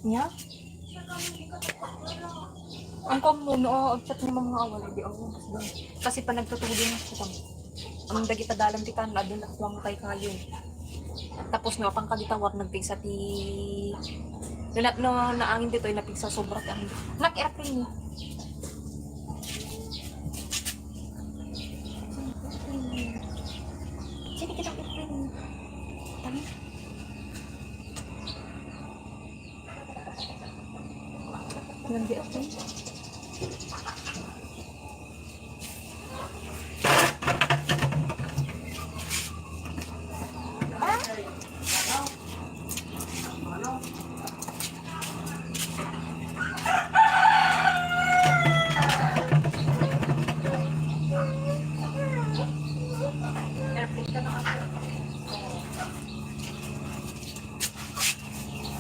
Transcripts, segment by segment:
Nya? Ang kamuno, agchat ng mga awal, di ako. Kasi pa nagtutulong ako sa ang dagita dalam ti kan adun akwang kay kayo. Tapos no pang kagitawar nagpigsa ti no naangin dito ay napigsa sobra ti angin. Nak-airplane ni. Sini kita airplane. Tama. Nanti ako.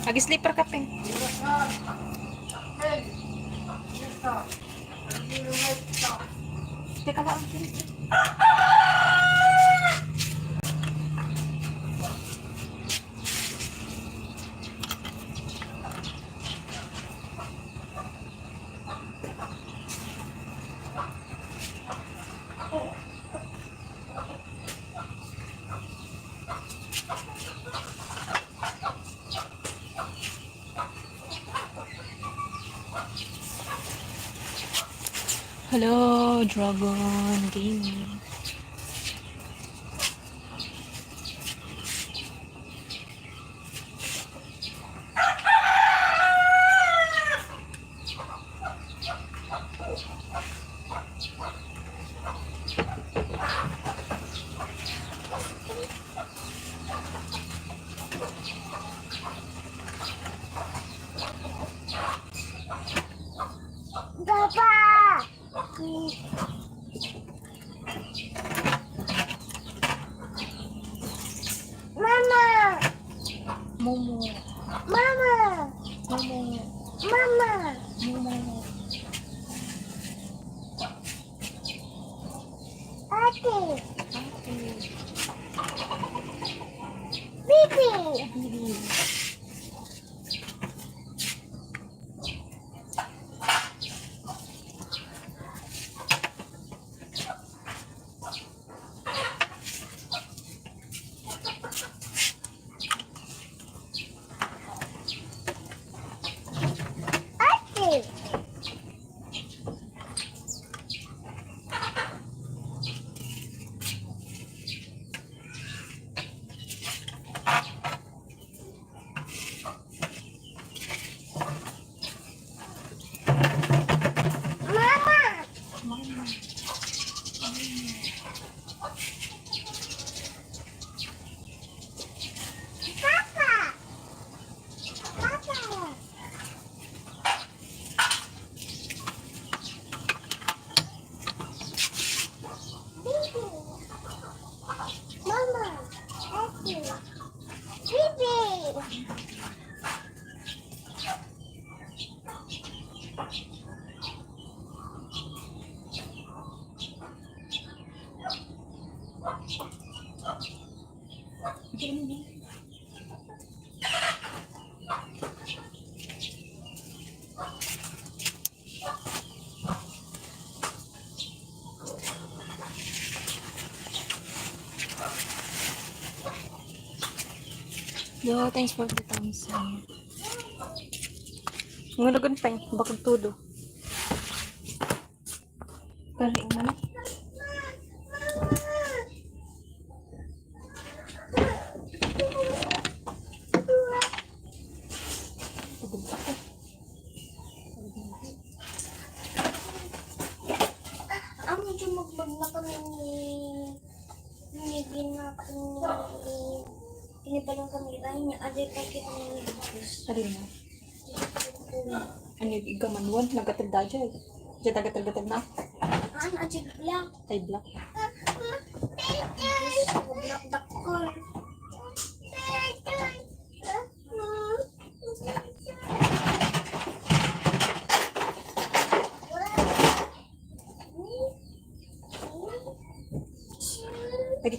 Agi-sleeper ka pe. Teka lang. Hello, Dragon Gaming. Momo. Mama! Momo. Mama! Momo. Ate! Ate. Bibi! Bibi. Ate! Mama! Mama. Papa! Papa! Bibi! Mama! Ate! Bibi! Yo, thanks for the thumbs up. Ngulagan pa eh, bakit todo. Kali mo na. Ang medyo magbag na kami ni pinipalang kami dahil niya aday pagkit ni Diyos. Sari na. Ano yung igamanwan? Nagatag da dyan. Diyan tagatag-gatag na. Ano aday black? Tay black. Diyos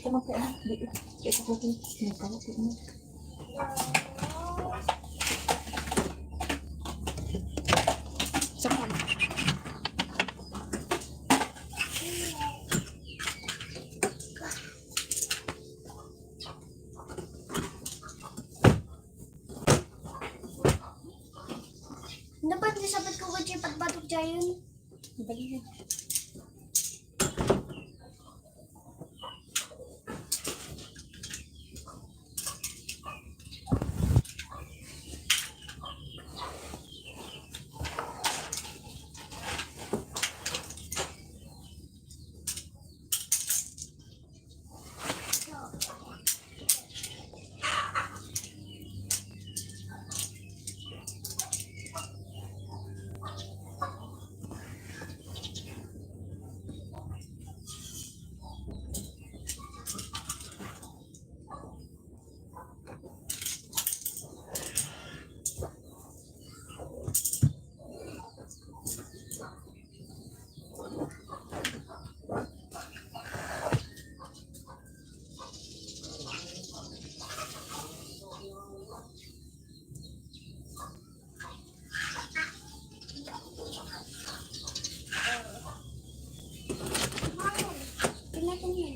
ka man kaya. Kaya sa kutin. Hindi ka mo. Saan? Dapat disabot ko kung siya pagbatok dyan yun. Balik. Pinatin yan.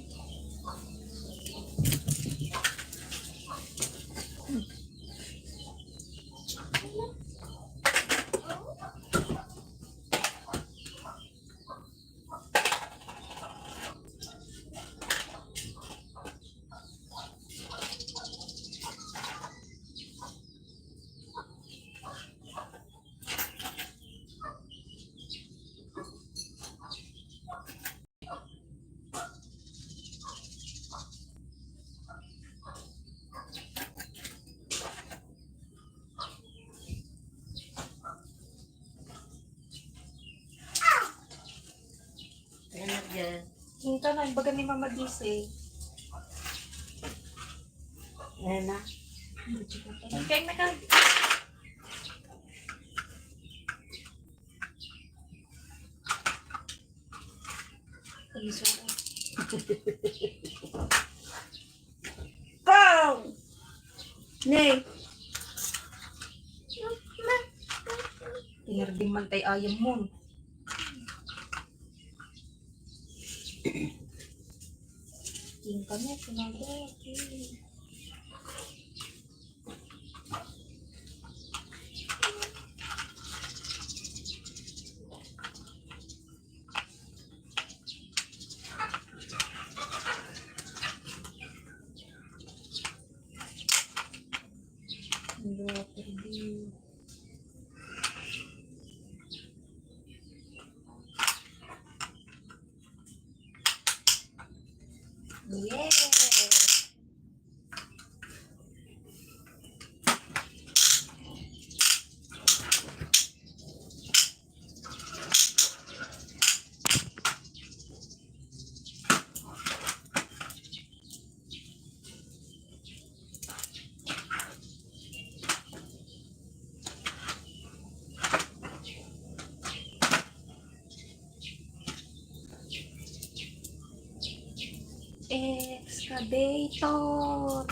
Ano dyan? Hinta na, baga ni Mama Dise. Ano na? Kaya naka... Pong! Nay! Tinarbing man tay ayam mo. Yung kami, sinabi. Yeah. Excavator.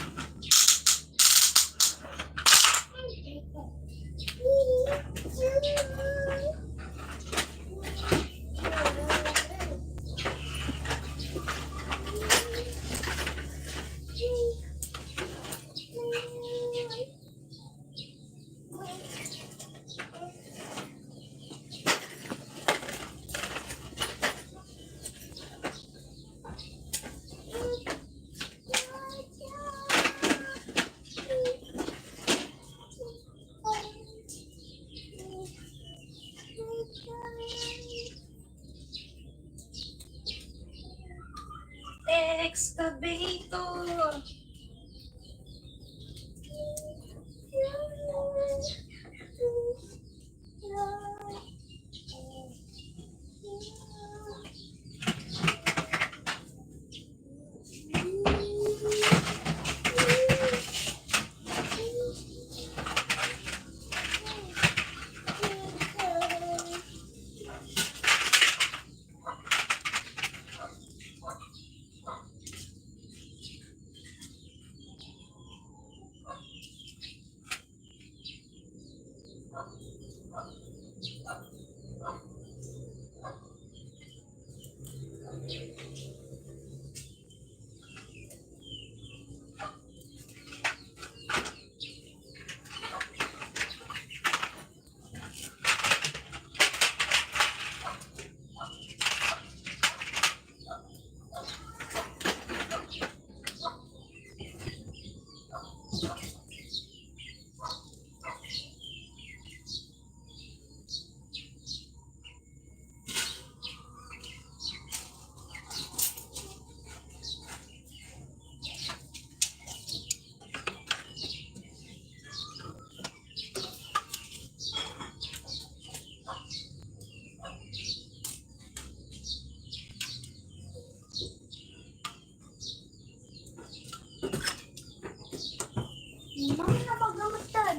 Mami na magamutan.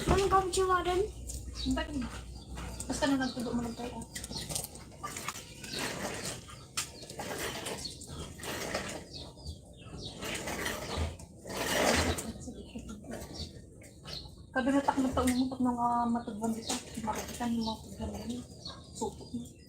Ano ba ang chiwaran? Bakit na? Basta na nagtudo mo lang tayo. Kabinet ako ng taon mo pag mga matagwan dito. Makikitan yung mga pagkalan niya. Supot niya.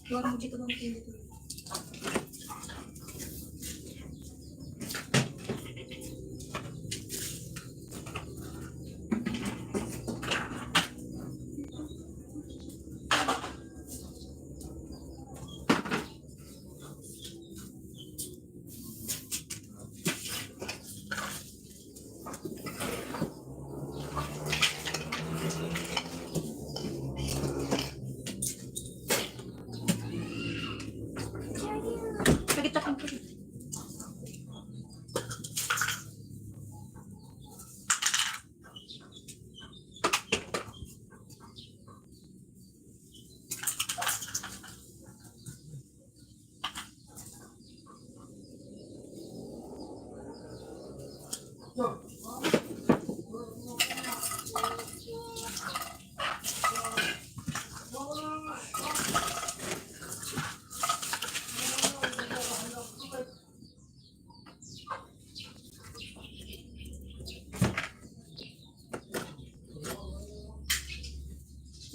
Gawa mo dito lang kayo. Pagit na kang pagit.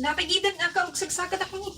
Napagidan ako, magsagsagat ako ni.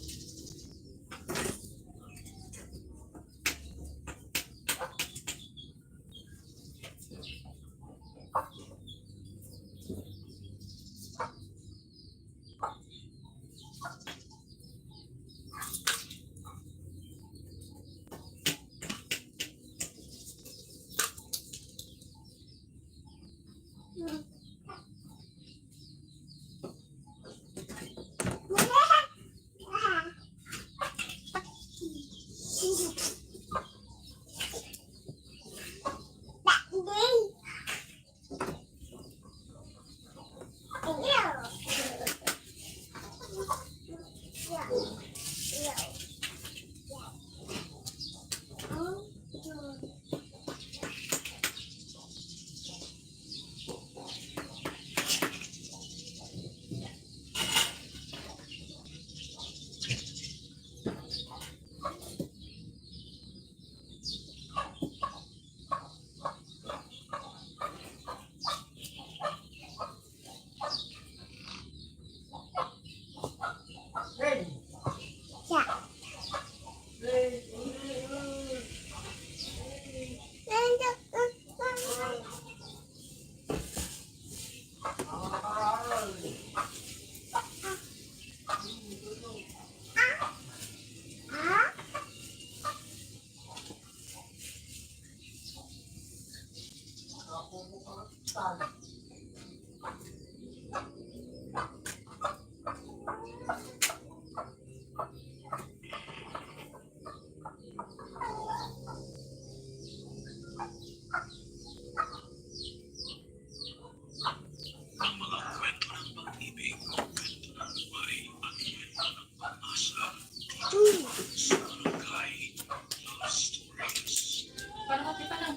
Parang hati pa lang.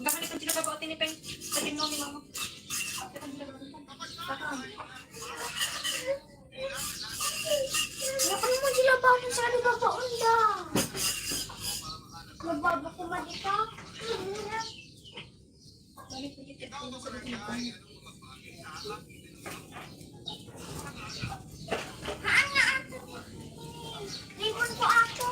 Gakalit ang sinababautin ni Peng. Sa tinong ni Mama. Bakit ang sinababautin? Bakit? Nakan mo sila ba sa ano ba ba unda? Mababa ko ba dito? Bakit pagit ito na sa tinong? Ribon ko ako.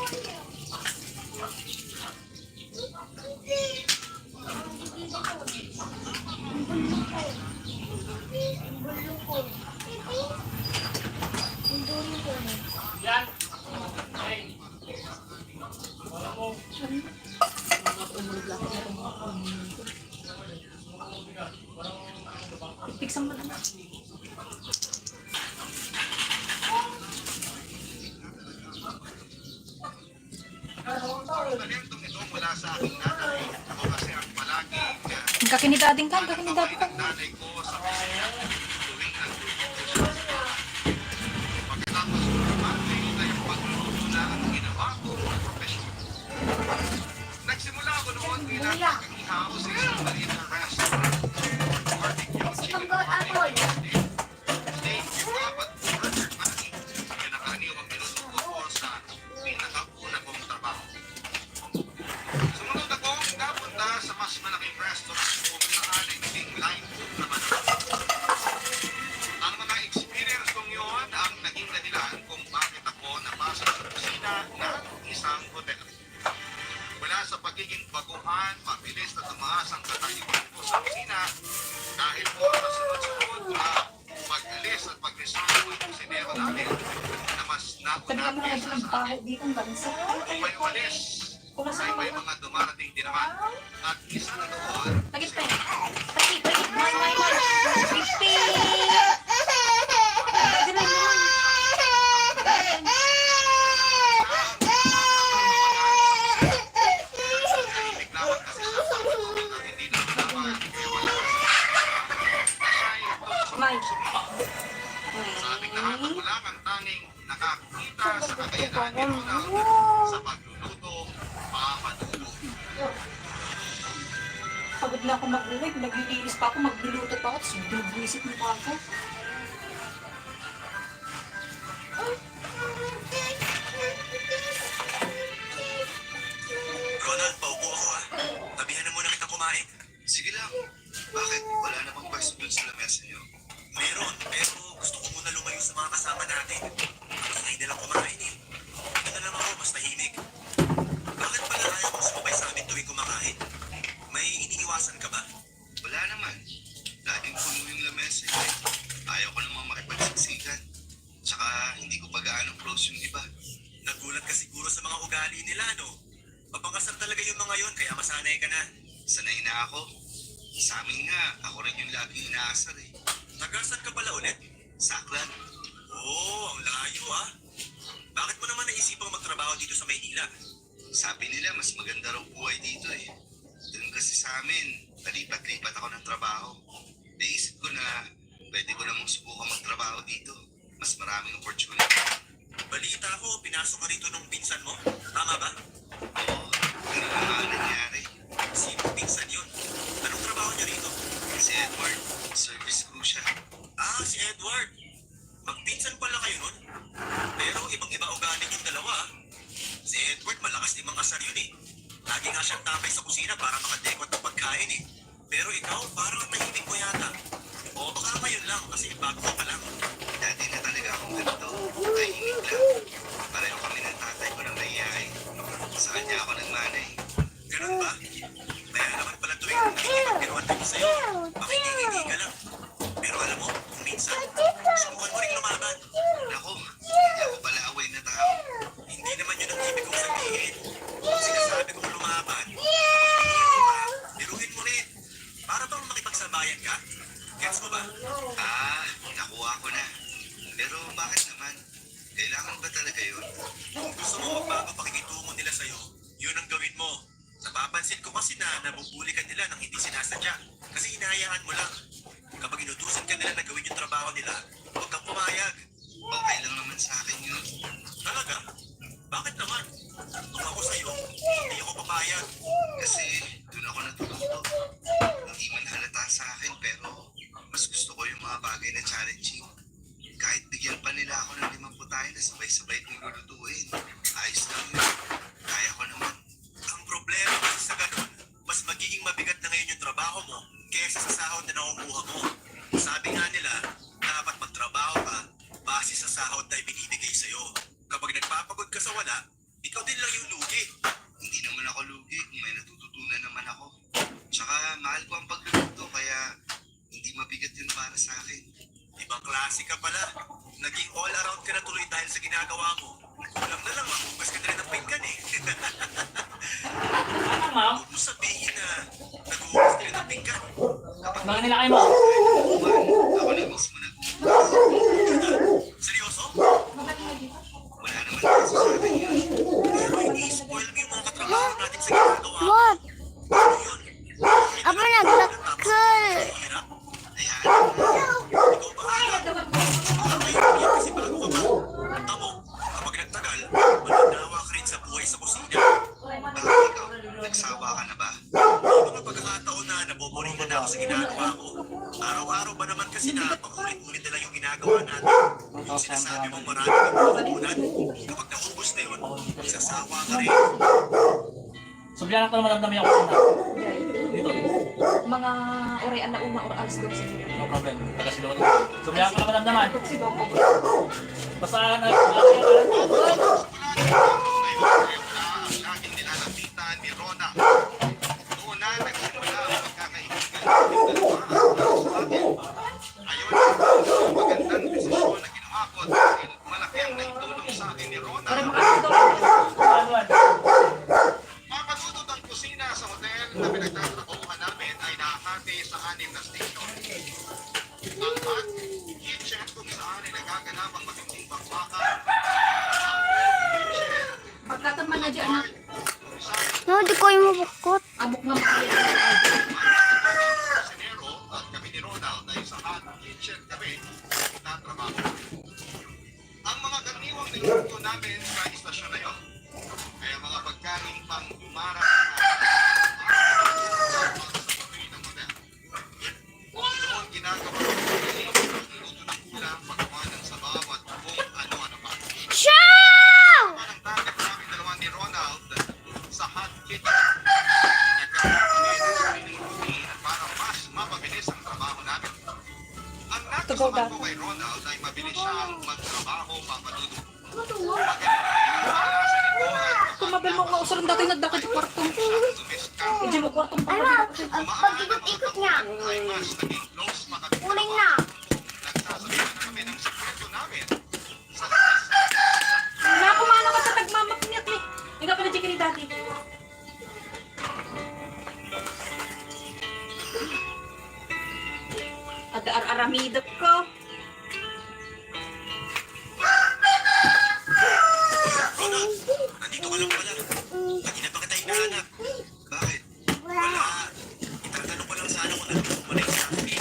Piksang mo naman. Ang kakinidading ka, ang kakinidading ka. Nagsimula ako noon bilang pag-ihaw sa isang maliit na restaurant. Manggot apple. Steak, apat na burger patty. Yan ang karaniwang minutuko ko sa pinakauna kong trabaho. Sumunod ako napunta sa mas malaking restaurant kung saan ay naging line cook naman ako. pagiging baguhan, mabilis na tumaas ang katayuan ko sa kusina dahil po sa sunod-sunod na pag-alis at pag-resolve ng kusinero namin na mas Sabi nauna ka mga kesa ng sa bahay dito ang bansa. kung may umalis ay may mga dumarating din naman. At isa na doon, Tagit pa yun. Tagit. May. Pipi! Dilan mo. tahimik lamang kasi siya sa pagtulog at hindi na naman May. sa aming lahat at wala kang tanging nakakita sa kakayanan ni Ronald sa pagluluto, papadulo. Pagod na ako mag-live. Naglilinis pa ako. Magluluto pa ako. Tapos binibisit mo pa ako. Ronald, paupo ako ha. Tabihan na muna kita kumain. Sige lang. Bakit? Wala namang pwesto dun sa lamesa niyo. Meron, pero gusto ko muna lumayo sa mga kasama natin. Sanay nilang kumain eh. Ito na lang ako, mas tahimik. Bakit pala ayaw mong sumabay sa amin tuwing kumakain? May iniiwasan ka ba? Wala naman. Laging puno yung lamesa eh. Ayaw ko namang makipagsiksikan. Tsaka hindi ko pa gaano close yung iba. Nagulat ka siguro sa mga ugali nila, no? Mapangasar talaga yung mga yon, kaya masanay ka na. Sanay na ako. Sa amin nga, ako rin yung lagi inaasar eh. Tagasan ka pala ulit? Saklan. Oo, ang layo ah. Bakit mo naman naisipang magtrabaho dito sa Maynila? Sabi nila, mas maganda raw buhay dito eh. Doon kasi sa amin, palipat-lipat ako ng trabaho. Naisip ko na pwede ko namang subukan magtrabaho dito. Mas maraming opportunity. Balita ko, pinasok ka rito nung pinsan mo. Tama ba? Oo, ganun na nga ang nangyari. Sinong pinsan yun? Anong trabaho niya rito? Si Edward. Service crew siya. Ah, si Edward. Magpinsan pala kayo nun. Pero ibang-iba ugali yung dalawa ah. Si Edward malakas din mga asar yun eh. Lagi nga siyang tambay sa kusina para makadekot ng pagkain eh. Pero ikaw, parang tahimik mo yata. O baka ngayon lang kasi bago ka pa lang. Dati na talaga akong ganito. Tahimik lang. Pareho kami ng tatay ko ng mayayain. Sa kanya ako nagmanay. Ganun ba? Kaya naman pala tuwing nakikipagpiruan tayo sa'yo. Makikingiti ka lang. Pero alam mo, kung minsan, subukan mo rin lumaban. Naku, hindi ako pala away na tao. Hindi naman yun ang ibig kong sabihin. Kung sinasabi kong lumaban, biruhin mo rin. Para bang makipagsabayan ka? Gets mo ba? Ah, nakuha ko na. Pero bakit naman? Kailangan ba talaga yun? Kung gusto mo magbago pakikitungo nila sa'yo, yun ang gawin mo. Napapansin ko kasi na nabubuli ka nila nang hindi sinasadya. Kasi hinahayaan mo lang. Kapag inutusan ka nila na gawin yung trabaho nila, huwag kang pumayag. Okay lang naman sa akin yun. Talaga? Bakit naman? Kung ako sa'yo, hindi ako papayag. Kasi doon ako natututo. Hindi man halata sa akin pero mas gusto ko yung mga bagay na challenging. Kahit bigyan pa nila ako ng 5 putahe na sabay-sabay kong lulutuin. Ayos lang yun. Kaya ko naman. Ang problema kasi sa ganun, mas magiging mabigat na ngayon yung trabaho mo kaysa sa sahod na nakukuha mo. Sabi nga nila, dapat magtrabaho ka base sa sahod na ibinibigay sa'yo. Kapag nagpapagod ka sa wala, ikaw din lang yung lugi. Hindi naman ako lugi kung may natututunan naman ako. Tsaka mahal ko ang pagluluto kaya hindi mabigat yun para sa akin. Ibang klase ka pala. Naging all around ka na tuloy dahil sa ginagawa mo. Kulang na lang, makugas ka na rin ng pinggan eh. Ano, ma'am? Huwag mo sabihin na nag-ugas ka rin ng pinggan. Mga nila kayo, ma'am. Ako na mismo nag-ugas. Seryoso? Wala naman kasi sa akin yun. Pero hindi spoil mo yung mga katrabaho natin sa ginagawa. What? Ano yun? Apa nagdakkel? Hirap? Hayaan mo. Ikaw bahala. Baka ngayon yan kasi bago ka pa. Tamo, kapag nagtagal, mananawa ka rin sa buhay sa kusina. Bakit ikaw? Nagsawa ka na ba? May mga pagkakataon na naboboring na ako sa ginagawa ko. Araw-araw ba naman kasi na paulit-ulit na lang yung ginagawa natin. Yung sinasabi mong marami ng pagkukunan. Kapag naubos na yun, isasawa ka rin. Sublihan ko naman namin ako na. Dito. Mga orean na una or alas 12. No problem. Taga si Lolo. Sublihan ko naman naman. Si Dopo. Basta na. Ngayon, ang laging nilalapitan ni Rona ni Ronald. Para makakadol. Ano? Mapatutod ang kusina sa hotel na pinagtatrabahuhan namin ay nakahati sa 6 na station. Ang hot kitchen kung saan ay nagaganap ang matinding bakbakan. Pagkataman na dyan na. No, di ko yung mabukot. Abok nga makaya. Kusinero at kami ni Ronald ay sa hot kitchen kami nagtatrabaho. Ang mga karniwang niluto namin sa istasyon na yun ay mga pagkain pang umarang doon ginagawa ko ang luto ng ulam, paggawa ng sabaw at kung ano-ano pa. Show! Ang target namin dalawa ni Ronald sa hot kitchen. Nagkakaroon kami ng sariling routine para mas mapabilis ang trabaho namin. Ang nagustuhan ko kay Ronald ay mabilis siyang magtrabaho, papadudog. Kumabel mo nga usaron dati nagdakad yung kwartong. Hindi mo kwartong pa. Pag-ikot-ikot niya. Uling na. Nagsasabihan na kami ng sekreto namin sa Nakumana ka sa tagmamaknyat eh. Hindi ka pinajikin ni dati. Aramidap ko. Ronald, nandito ka lang pala. Kanina pa kita hinahanap. Bakit? Wala. Itatanong ko lang sana kung ano mo pala yung sabi.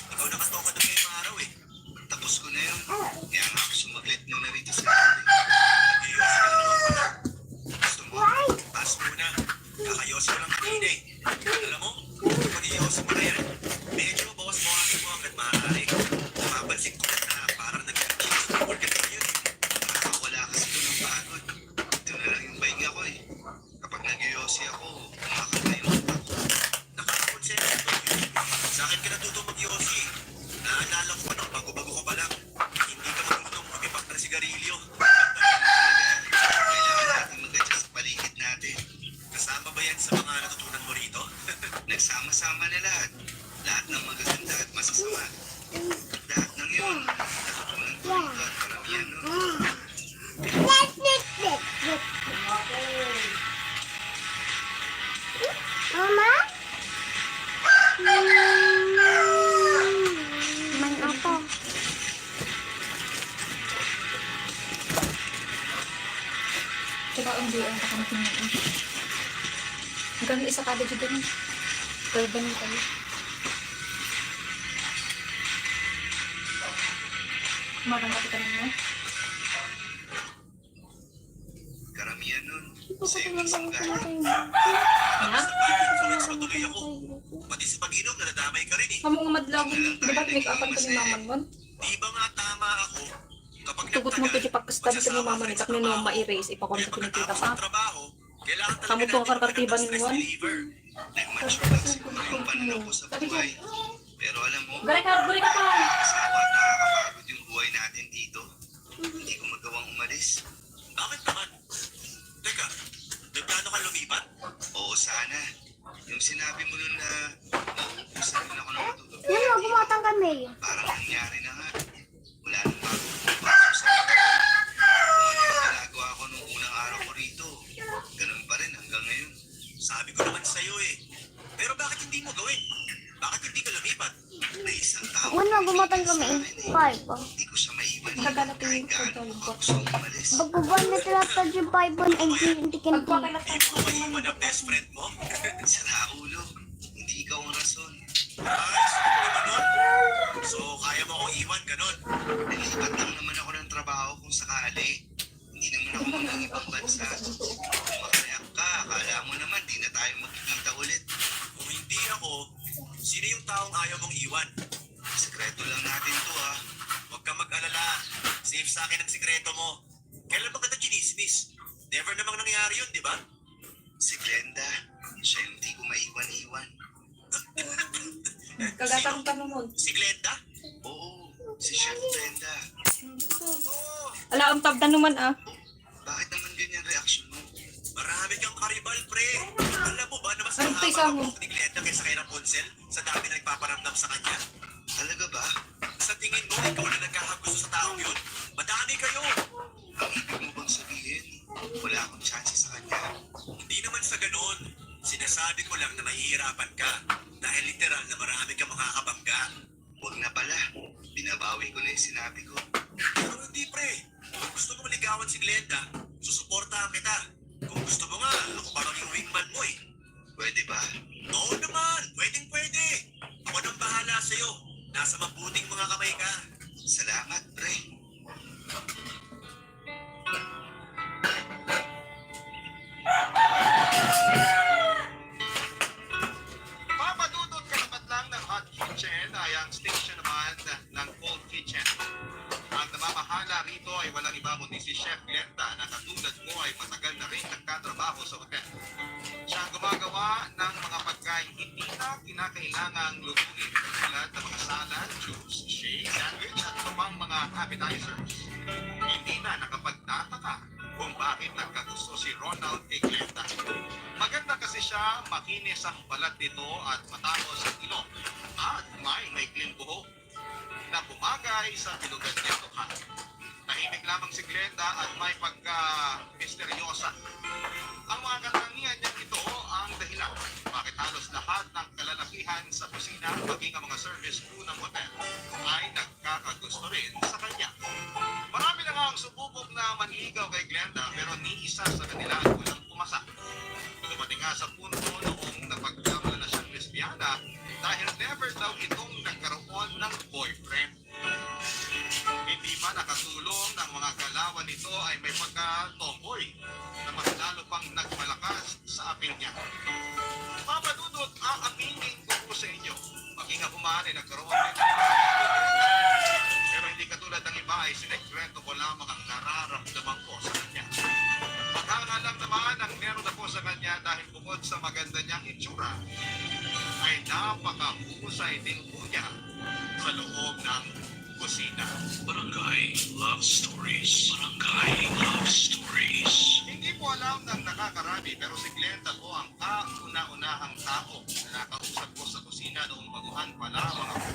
Ikaw nakatoka doon ngayong araw eh. Tapos ko na yun. Kaya nga ako sumaglit nung narito sa akin. Nag-ios ka na naman pala. Gusto mo? Pass muna. Kakayos ko lang kanina eh. Alam mo, pag-ios mo na yan, medyo bawas-bawasin mo hanggat maaari. Mapapansin ko na parang nag-ios mo ka na yun eh. Nakakawala kasi doon ng pagod. Ito na lang yung pahinga ko eh. Kapag nag-iossi ako, makakatayo ako. Nakakakonsensya ko yun. Sa akin ka natutong mag-iossi eh. Naalala ko pa nung bago-bago ko pa lang. Hindi ka marunong lumipak ng sigarilyo. Kailangan natin mag-adjust sa paligid natin. Kasama ba yan sa mga natutunan mo rito? Nagsama-sama na lahat. Lahat ng magaganda at masasama. Lahat ng yun. Natutunan ko rito at karamihan nun. Mama? Man ako. Diba ang buwan ka kami tingnan. Hanggang isa kada dyan din. Kalban tayo. Marang ka naman. Karamihan nun. Sa iyong isang dahil. Ha? Influence patuloy ako. Pati sa pag-inom, nadadamay ka rin eh. Kamu nga madlaw. Diba pinag-apan ka ni maman mo? Di ba nga tama ako? Kapag Tugot mo pwede pagkastabi ka ni maman ni tak ni no ma-erase. Ipakon sa pinagkita pa. trabaho, kailangan Kamu talaga to ang karkartiba ni stress Juan. reliever. Nag-mature lang siguro yung pananaw ko sa buhay. Pero alam mo, Gari ka pa! asawa at nakakapagod yung buhay natin dito. Hindi ko magawang umalis. Bakit naman? Teka, may plano ka lumipat? Oo, sana. Yung sinabi mo nun na mauubusan rin ako ng matutulog. Yan mo, bumatang kami. Parang nangyari na nga. Wala nang bagong pumapasok sa akin. Kung ano yung ginagawa ko nung unang araw ko rito, ganun pa rin hanggang ngayon. Sabi ko naman sa'yo eh. Pero bakit hindi mo gawin? Bakit hindi ka lumipat? May isang tao. Una, bumatang kami. 5. Hindi ko siya maiwan. Naghanap Kahit yung gaano yung ako gusto umalis. Pagbubuan na sila sa Jubai Bon ay hindi ka Pagpakailan Hindi mo maiwan ang best friend mo? Sira ulo. Hindi ikaw ang rason. So, kaya mo akong iwan, ganon. Nilipat lang naman ako ng trabaho kung sakali. Hindi naman ako ng ibang bansa. Kung makareact ka, akala mo naman di na tayo magkikita ulit. Kung hindi ako, sino yung taong ayaw mong iwan? Sekreto lang natin to ha. Huwag kang mag-alala. Safe sa akin ang sekreto mo. Kailan ba kita chinismis? Never namang nangyari yun, di ba? Si Glenda, siya yung di ko maiwan-iwan. Kagatang tanong mo. Si Glenda? Oo, si Chef Glenda. Ala, ang tabda naman ah. Bakit naman ganyan reaksyon mo? Marami kang karibal, pre. Alam mo ba na mas Ano tayo sa mahaba mo? ang ni Glenda kaysa kay Rapunzel sa dami na nagpaparamdam sa kanya? Talaga ba? Sa tingin mo, ikaw na nagkakagusto sa taong yun? Madami kayo. Ang ibig mo bang mahihirapan ka dahil literal na marami ka makakabangga. Huwag na pala. Binabawi ko na yung sinabi ko. Pero hindi pre. Kung gusto mo maligawan si Glenda, susuportahan kita. Kung gusto mo nga, ako pa maging wingman mo eh. Pwede ba? Oo naman. Pwedeng pwede. Ako nang bahala sa'yo. Nasa mabuting mga kamay ka. Salamat pre. Papadudot katapat lang ng hot kitchen ay ang station naman ng cold kitchen. Ang namamahala rito ay walang iba kundi si Chef Glenda na katulad mo ay matagal na rin nagkatrabaho sa hotel. Siya ang gumagawa ng mga pagkain hindi na kinakailangang lutuin tulad ng mga salad, juice, shake, sandwich at iba pang mga appetizers. Hindi na nakapagtataka kung bakit nagkagusto si Ronald kay Glenda. Maganda kasi siya, makinis ang balat nito at matapos ang ilong at may maikling buhok na bumagay sa bilugan nito ka. Tahimik lamang si Glenda at may pagka-misteryosa. Ang mga katangian niya ito ang dahilan bakit halos lahat ng kalalakihan sa kusina maging ang mga service crew ng hotel ay nagkakagusto rin sa kanya. Marami na nga ang sububok na manligaw kay Glenda pero ni isa sa kanila ay walang pumasa. Dumating nga sa punto noong napagkamala na siyang lesbiana dahil never daw itong nagkaroon ng boyfriend. Hindi pa nakatulong ng mga galawan nito ay may pagka-tomboy na mas lalo pang nagmalakas sa apil niya. Papadudot, aaminin ko po sa inyo, maging ako man ay nagkaroon din ng pero hindi katulad ng iba ay sinigkwento ko lamang ang nararamdaman ko sa kanya. Maghanga lang naman ang meron ako sa kanya dahil bukod sa maganda niyang itsura, ay napakahusay din po niya sa loob ng kusina. Barangay Love Stories. Barangay Love Stories. Hindi po alam ng nakakarami pero si Glenda po ang kauna-unahang tao na nakausap ko sa kusina noong baguhan pa lamang ako.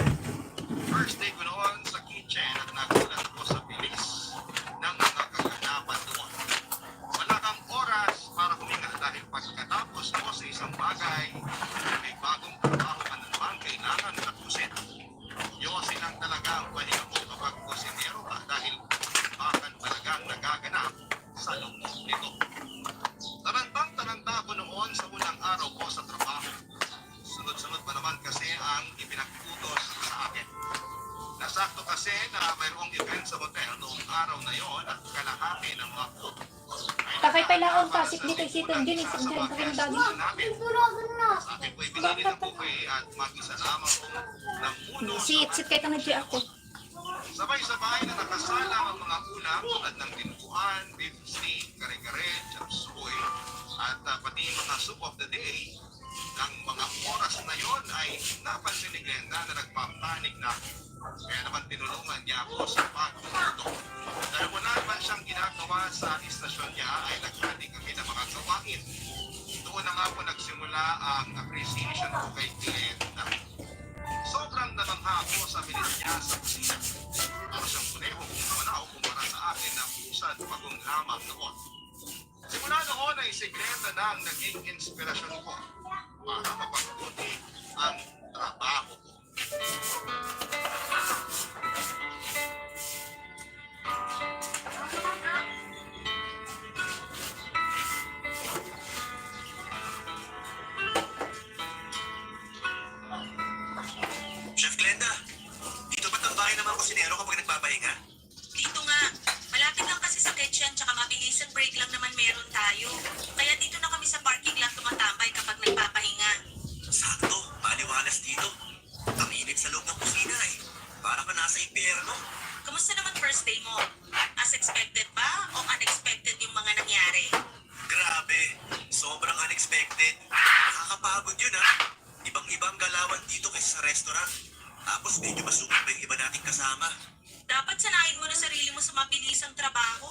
First day ko noon sa kitchen at nagulat ko sa bilis ng mga kaganapan doon. Wala kang oras para huminga dahil pagkatapos mo sa isang bagay, may bagong trabaho ka naman kailangan tapusin. Yosin lang talaga ang pahinga mo kapag kusinero ka dahil bakan talagang nagaganap sa loob nito. Tarantang-taranta ko noon sa unang araw ko sa trabaho. Sunod-sunod pa naman kasi ang ipinagtutos sa akin. Nasakto kasi na mayroong event sa hotel noong araw na yon at kalahati ng mga cook ay Takay pailaon ka, sit dito, sit dito, dyan, sit dyan, takay ng dagi. Sa akin po'y binili ng buffet at mag-isa lamang kong namuno Sit kayo tangan dyan ako. sabay-sabay na nakasala ang mga ulam tulad ng dinuguan, beef steak, kare-kare, chop suey, at pati mga soup of the day. Ng mga oras na yon ay napansin ni Glenda na nagpapanik na kaya naman tinulungan niya ako sa pagluto. Dahil wala naman siyang ginagawa sa istasyon niya ay naghati kami ng mga gawain. Doon na nga po nagsimula ang appreciation ko kay Glenda. Sobrang nabangha ako sa bilis niya sa kusina. Para siyang kuneho kung namanaw kumpara sa akin na usad pagong lamang noon. Simula noon ay si Glenda na ang naging inspirasyon ko para mapagbuti ang trabaho ko. Chef Glenda, dito ba't ang bahay ng mga kusinero kapag nagpapahinga? Dito nga, malapit lang kasi sa kitchen tsaka mabilis ang break lang naman meron tayo. Kaya dito na kami sa parking lot tumatambay kapag nagpapahinga. Sakto, maliwalas dito. Ang init sa loob ng kusina eh. Para ka nasa impyerno. Kamusta naman first day mo? As expected ba o unexpected yung mga nangyari? Grabe, sobrang unexpected. Nakakapagod yun ha. Ibang-ibang galawan dito kaysa sa restaurant. Tapos medyo masungit pa yung iba nating kasama. Dapat sanayin mo na sarili mo sa mabilisang trabaho.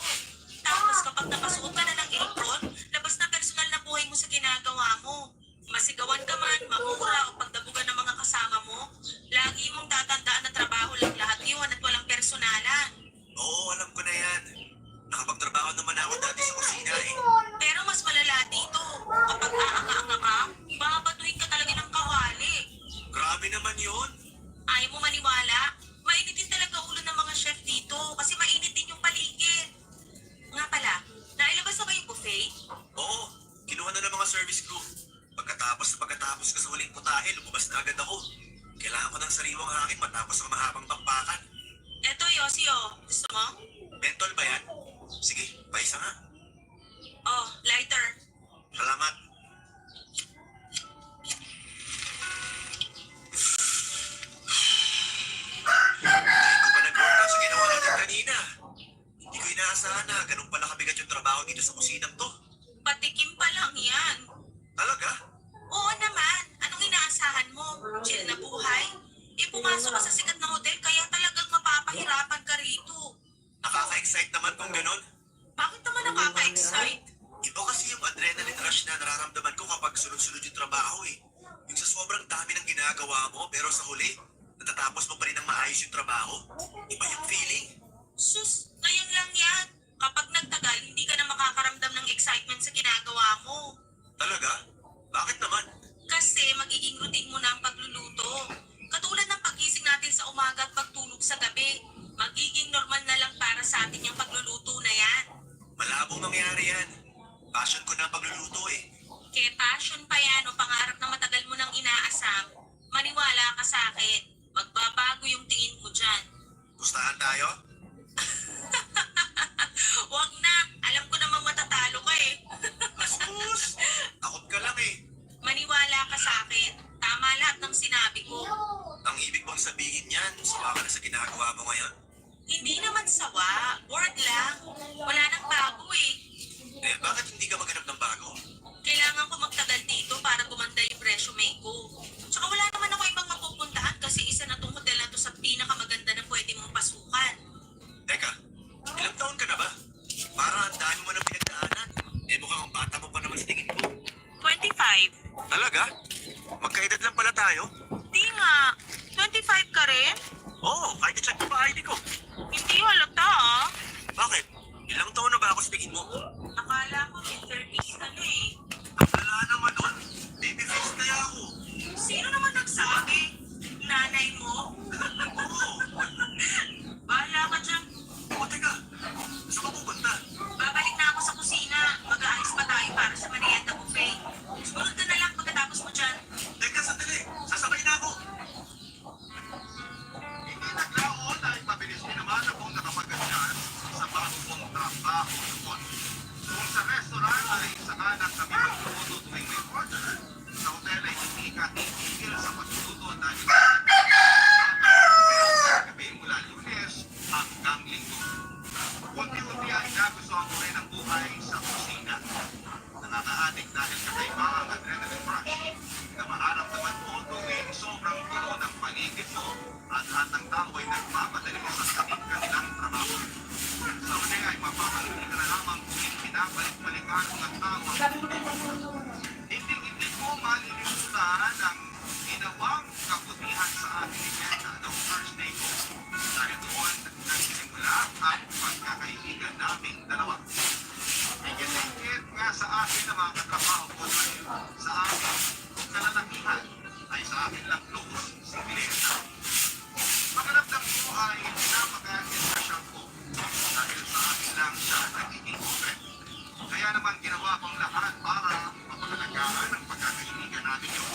Tapos kapag napasuot ka na ng apron, labas na personal na buhay mo sa ginagawa mo. Masigawan ka man, mamura o pagdabugan ng mga kasama mo, lagi mong tatandaan na trabaho lang lahat yun at walang personalan. Oo, alam ko na yan. Nakapagtrabaho naman ako dati sa kusina eh. Pero mas malala dito. Kapag aanga-anga ka, babatuhin ka talaga Ayaw mo maniwala? Mainit din talaga ulo ng mga chef dito kasi mainit din yung paligid. Nga pala, nailabas na ba yung buffet? Oo, kinuha na ng mga service crew. Pagkatapos ka sa huling putahe, lumabas na agad ako. Kailangan ko ng sariwang hangin matapos ang mahabang bakbakan. Eto, Yossi, oh. Gusto mo? Mentol ba yan? Sige, paisa nga. Oh, lighter. Salamat. Hindi ko pa nag-workout sa ginawa natin kanina. Hindi ko inaasahan na ganun pala kabigat yung trabaho dito sa kusinang to. Patikim pa lang yan. Talaga? Oo naman. Anong inaasahan mo? Chill na buhay? Pumasok ka sa sikat na hotel kaya talagang mapapahirapan ka rito. Nakaka-excite naman kung ganun. Bakit naman nakaka-excite? Iba kasi yung adrenaline rush na nararamdaman ko kapag sunod-sunod yung trabaho eh. Yung sa sobrang dami ng ginagawa mo pero sa huli, natatapos mo pa rin ng maayos yung trabaho. Iba yung feeling. Sus, ngayon lang yan. Kapag nagtagal, hindi ka na makakaramdam ng excitement sa ginagawa mo. Talaga? Bakit naman? Kasi magiging routine mo na ang pagluluto. Katulad ng pagising natin sa umaga at pagtulog sa gabi. Magiging normal na lang para sa atin yung pagluluto na yan. Malabong mangyari yan. Passion ko na ang pagluluto eh. Kaya passion pa yan o pangarap na matagal mo nang inaasam, maniwala ka sa akin. Magbabago yung tingin mo dyan. Gustahan tayo? Huwag na. Alam ko namang matatalo ka eh. Sus! Takot ka lang eh. Maniwala ka sa akin. Tama lahat ng sinabi ko. Ang ibig bang sabihin yan, sawa ka na sa ginagawa mo ngayon? Hindi naman sawa. Bored lang. Wala nang bago eh. Eh, bakit hindi ka maghanap ng bago? Kailangan ko magtagal dito para gumanda yung resume ko. Tsaka wala naman ako ibang mapupuntahan kasi isa na tong hotel na to sa pinakamaganda na pwede mong pasukan. Teka, ilang taon ka na ba? Para ang dami mo ng pinagdaanan. Eh, mukhang ang bata mo pa naman sa tingin ko. 25. Talaga? Magkaedad lang pala tayo? Di nga. 25 ka rin? Oo, kahit i-check mo pa ID ko. Hindi halata ah. Bakit? Ilang taon na ba ako sa tingin mo? Akala ko mid-30s ka na eh. Ang lala naman nun. Baby face kaya ako. Sino naman nagsabi? Nanay mo? Oo. Bahala ka dyan. O, teka. Saan ka pupunta? Babalik na ako sa kusina. Mag-aayos pa tayo para sa merienda buffet. Sumunod ka na lang pagkatapos mo dyan. Teka, sandali. Sasabay na ako. Hindi naglaon ay mabilis din naman akong nakapagandyan sa bago kong trabaho noon. Kung sa restaurant ay saka na kami magluluto tuwing may order, sa hotel ay hindi ka titigil sa pagluluto dahil sa gabi mula Lunes hanggang Linggo. Unti-unti ay nagustuhan ko rin ang buhay sa kusina. Nakakaadik dahil kakaiba ang adrenaline rush na maaramdaman mo tuwing sobrang gulo ng paligid mo at lahat ng tao ay nagmamadali sa kanilang trabaho. Sa uli ay mapapalili ka na lamang kung pinabalik-balikan ng tao ang hindi ko malilimutan ang ginawang kabutihan sa ating iglesia noong first day ko. Dahil doon nagsimula ang pagkakaibigan naming dalawa. Higit-higit nga sa akin ang mga katrabaho ko dahil sa akin kung kalalakihan ay sa akin lang close si Glenda. Makaramdam ko ay napaka-impression ko dahil sa akin lang siya nagiging open. Kaya naman ginawa kong lahat para mapagalagaan ang pagkakaibigan namin yun.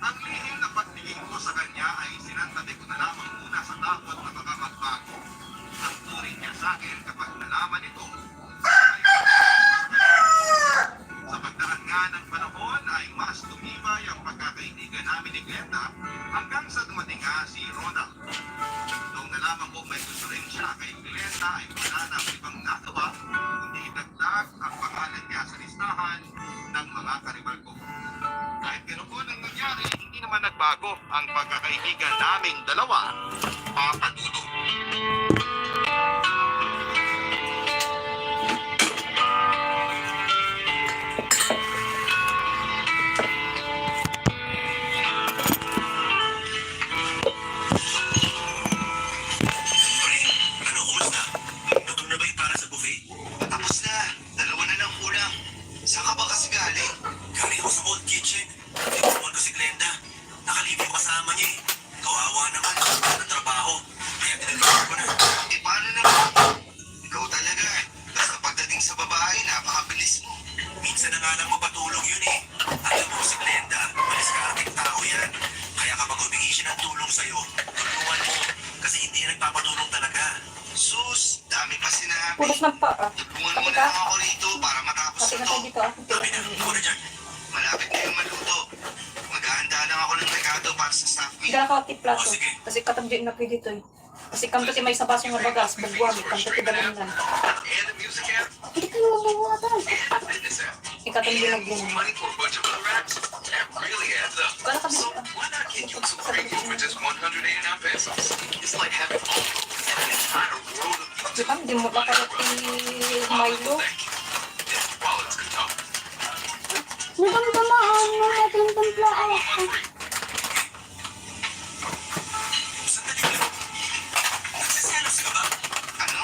Ang lihim na pagtingin ko sa kanya ay sinantabi ko na lamang muna sa takot na baka magbago. Ang turing niya sa akin kapag nalaman nito sa pagdaan nga ng panahon ay mas tumibay ang pagkakaibigan namin ni Glenda hanggang sa dumating nga si Ronald. Noong nalaman ko may gusto rin siya kay Glenda ay wala na ibang nagawa kundi idagdag ang pangalan niya sa listahan ng mga karibal ko. Kahit ganoon ang nangyari, hindi naman nagbago ang pagkakaibigan naming dalawa. Papatuloy. Ano, kumusta? Luto na ba yung para sa buffet? Tapos na. Dalawa na lang kulang. Saan ka ba kasi galing? Galing ako sa old kitchen. Tinulungan ko si Glenda. Nakalibing kasama niya eh. Kawawa minsan na nga lang mapatulong yun eh. Alam mo si Glenda, maliskarating tao yan. Kaya kapag humingi siya ng tulong sa'yo, tulungan mo. Kasi hindi yan nagpapatulong talaga. Sus, dami pa sinabi. Pulos ng paa. Tulungan mo na lang ako rito para matapos Kasi na na to. dito ako. Sabi na, ako na dyan. Malapit na yung maluto. Maghahanda lang ako ng regalo para sa staff meeting. Hindi ako tiplaso. O, sige. Kasi katamdin na kayo dito eh. Kasi kamto ti may sa baso nga bagas, bugwag, kamto ti dalangan. And the music app, Hindi kayo mabuwatan. and the fitness app. Ikatamdin na And din. money for a bunch of other apps. That really adds up. Wala ka So dito. why not get you some crazy for just 189 pesos? It's like having all an entire world of Di ba, hindi mo ba kaya ti Milo? while it's good talk. Nagandamahan mo natin templa ako. Sandali lang. Nagsiselos ka ba? Ano?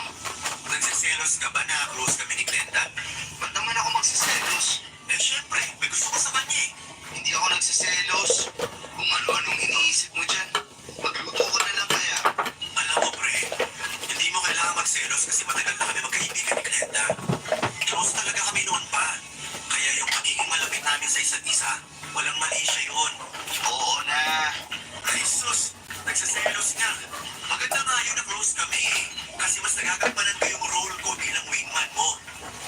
Nagsiselos ka ba na close kami ni Glenda? Ba't naman ako magsiselos? Eh syempre, may gusto ko sa kanya eh. Hindi ako nagsiselos. Kung ano-anong iniisip mo dyan. Magluto ko na lang kaya. Alam mo pre, hindi mo kailangan magselos kasi matagal na kami magkaibigan ni Glenda. Close talaga kami noon pa. Kaya yung pagiging malapit namin sa isa't isa, walang mali siya yun. Oo na. Ay sus, nagsiselos nga. Maganda nga yun na close kami. Kasi mas nagagampanan ko yung role ko bilang wingman mo.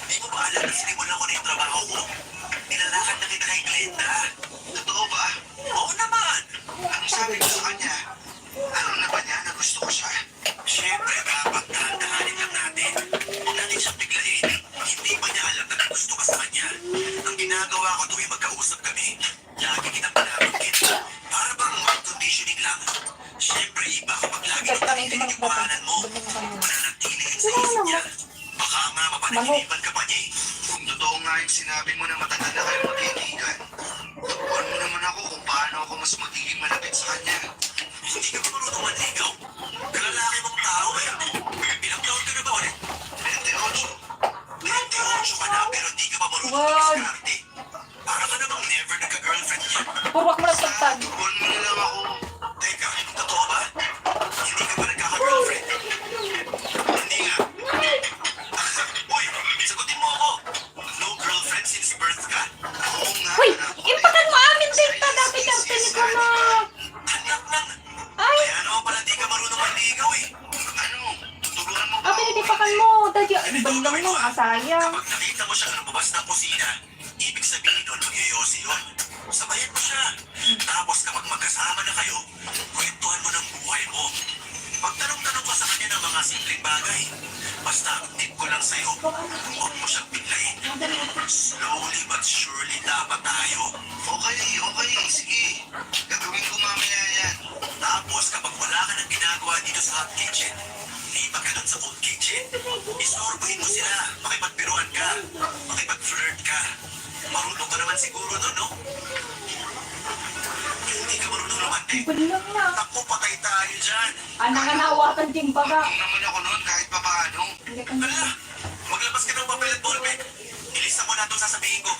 Di mo ba alam na sinimulan ko na yung trabaho ko? Nilalakad na kita kay Glenda. Totoo ba? Oo naman. Anong sabi ko sa kanya? Alam na ba niya na gusto ko siya? Siyempre, dapat dahan-dahanin lang natin. Huwag natin siyang biglain. Hindi ba niya alam na gusto ka sa kanya? Ang ginagawa ko tuwing magkausap kami, lagi kitang pinabanggit. Para bang conditioning lang. Siyempre, iba kapag lagi Kasi mong kami tinitingin yung tumakbo. pangalan mo. Doon naman kami. Mananatili yun sa isip niya. Baka nga mapanaginipan ka pa niya eh. Kung totoo nga yung sinabi mo na matagal na kayo magkaibigan, turuan mo naman ako kung paano ako mas magiging malapit sa kanya. Hindi ka ba marunong manligaw? Kalalaki mong tao eh. Ilang taon ka na ba ulit? 28. 28 ka na pero hindi ka ba marunong Wow. mag-diskarte? Para ka namang never nagka-girlfriend niya. Purwak mo lang pagtag. Turuan mo na lang ako. Teka, totoo ba? Hindi ka ba nagkaka-girlfriend? Hindi nga. Uy, sagutin mo ako. No girlfriend since birth ka? Oo nga. Uy, impakan mo amin dito. Dati kang ko na. Anak lang. Ay, Kaya naman pala di ka marunong manligaw eh. Ano? Tuturuan mo ba ate nitipakan mo. Dati, bandang mo, asayang. Kapag nakita mo siya lumabas ng kusina, ibig sabihin nun magyoyosi yun. Sabayan mo siya. Tapos kapag magkasama na kayo, kwentuhan mo ng buhay mo. Pagtanong-tanong ka sa kanya ng mga simpleng bagay. Basta ang tip ko lang sa'yo, huwag mo siyang biglayin. Slowly but surely dapat tayo. Okay, sige. Gagawin ko mamaya yan. Tapos kapag wala ka nang ginagawa dito sa hot kitchen, lipat ka dun sa cold kitchen. Isorbuhin mo sila, makipagbiruan ka, makipag-flirt ka. Marunong ka naman siguro nun, no? Hindi ka marunong romantic. Bandang na. Ako, patay tayo dyan. Anak ka nawatan din baga. Marunong naman ako nun kahit papaano. Hindi ka Hala, maglabas ka ng papel at ballpen. Ilista mo na itong sasabihin ko.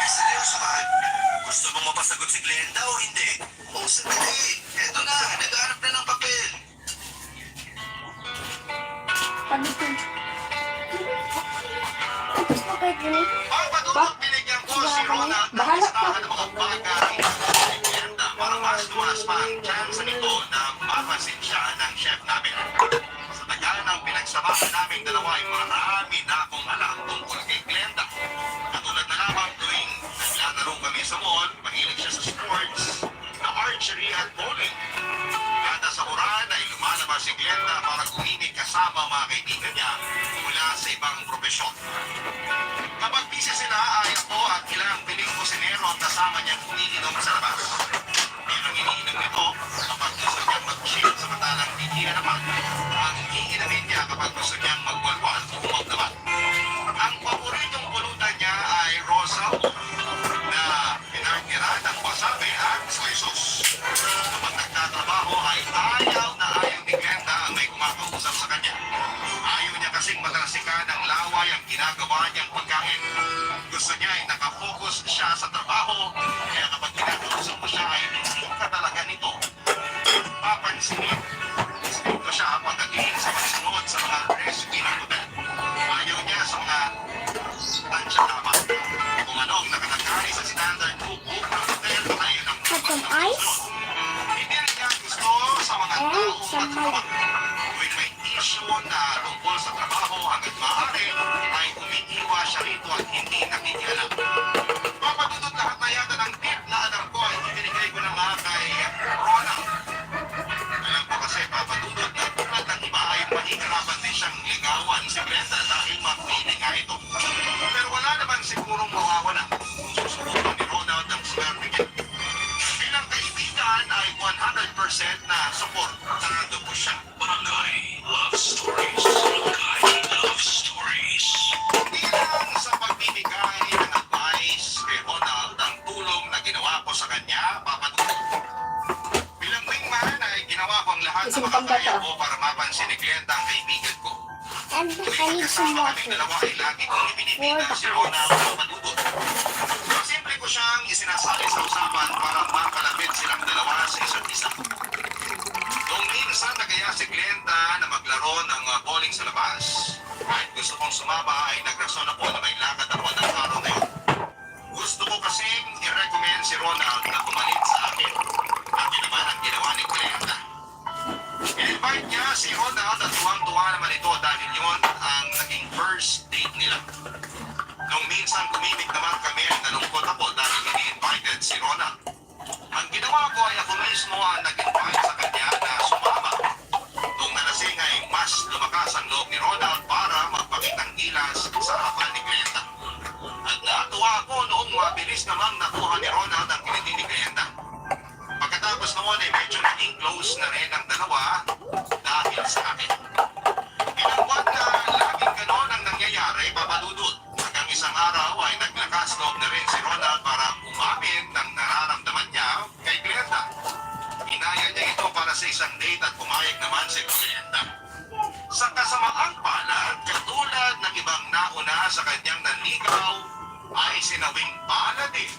Seryoso ka? Gusto mong mapasagot si Glenda o hindi? Oo, sandali. Eto na, naghanap na ng papel. Pagod ko. Tapos mo kay Drake. Ang patutong binigyan ko si Ronald ng Bahala ka. listahan ng mga bagay ni Glenda para mas tumas pa ang chance nito na mapapansin siya ng chef namin. Sa tagal ng pinagsamahan namin dalawa ay marami na akong alam tungkol kay Glenda. Katulad na lamang tuwing naglalaro kami sa mall, mahilig siya sa sports, na archery at bowling. Kada sa oran ay lumalabas si Glenda para gumimik kasama ang mga kaibigan niya mula sa ibang propesyon. Kapag busy sila ay ako at ilang piling kusinero ang kasama niyang umiinom sa labas. Yan ang iniinom nito kapag gusto niyang mag-chill samantalang hindi naman ang iinamin niya kapag gusto niyang magwalwal o magdabat. Ang paboritong pulutan niya ay rosal na pinartira ng wasabi at soy sauce. Kapag nagtatrabaho ay ayaw na ayaw ni Glenda ang may kumakausap sa kanya. Ayaw niya kasing matalasikan ng laway ang ginagawa niyang pagkain. Gusto niya ay nakafocus siya sa trabaho, kaya kapag kinakausap mo siya ay ka talaga nito. Papansinin, stricto siya pagdating sa pagsunod sa mga recipe ng hotel. Ayaw niya sa mga sitwasyon na tungkol sa trabaho hanggat maaari ay umiiwa siya rito at hindi nakikialam. Papadudot lahat na yata ng tip na alam ko ay ibinigay ko na nga kay Ronald. Alam ko kasi papadudot na tulad ng iba ay mahihirapan din siyang ligawan si Glenda dahil mapili nga ito. Pero wala naman sigurong mawawala kung susubukan ni Ronald ang swerte niya. Bilang kaibigan ay 100% na suportado ko siya. Barangay Love Stories. Barangay Love Stories. Hindi lang sa pagbibigay ng advice kay Ronald ang tulong na ginawa ko sa kanya, papadudot. Bilang wingman ay ginawa ko ang lahat Isang na makakaya pambata. ko para mapansin ni Glenda ang kaibigan ko. And I need some Kasama kaming water. dalawa ay lagi kong ibinibida si Ronald na padudot. Simple ko siyang isinasali sa usapan para makalapit silang dalawa sa isa't isa. Noong minsan nagaya si Glenda na maglaro ng bowling sa labas. Kahit gusto kong sumama ay nagrason ako na may lakad ako ng araw na yun. Gusto ko kasing i-recommend si Ronald na pumalit sa akin. At yun naman ang ginawa ni Glenda. In-invite niya si Ronald at tuwang-tuwa naman ito dahil yun ang naging first date nila. Nung minsan kumimik naman kami at nalungkot ako dahil hindi invited si Ronald. Ang ginawa ko ay ako mismo ang nag-invite sa kanya na sumama. Nung nalasing ay mas lumakas ang loob ni Ronald para magpakitang gilas sa harapan ni Glenda. At natuwa ako noong mabilis namang nakuha ni Ronald ang kiliti ni Glenda. Pagkatapos noon ay medyo naging close na rin ang dalawa dahil sa akin. Ilang buwan na laging ganon ang nangyayari, papadudot. Hanggang isang araw ay naglakas loob na rin si Ronald para umamin ng nararamdaman niya kay Glenda. Inaya niya ito para sa isang date at pumayag naman si Glenda. Sa kasamaang palad, katulad ng ibang nauna sa kanyang nanligaw, ay sinawing palad din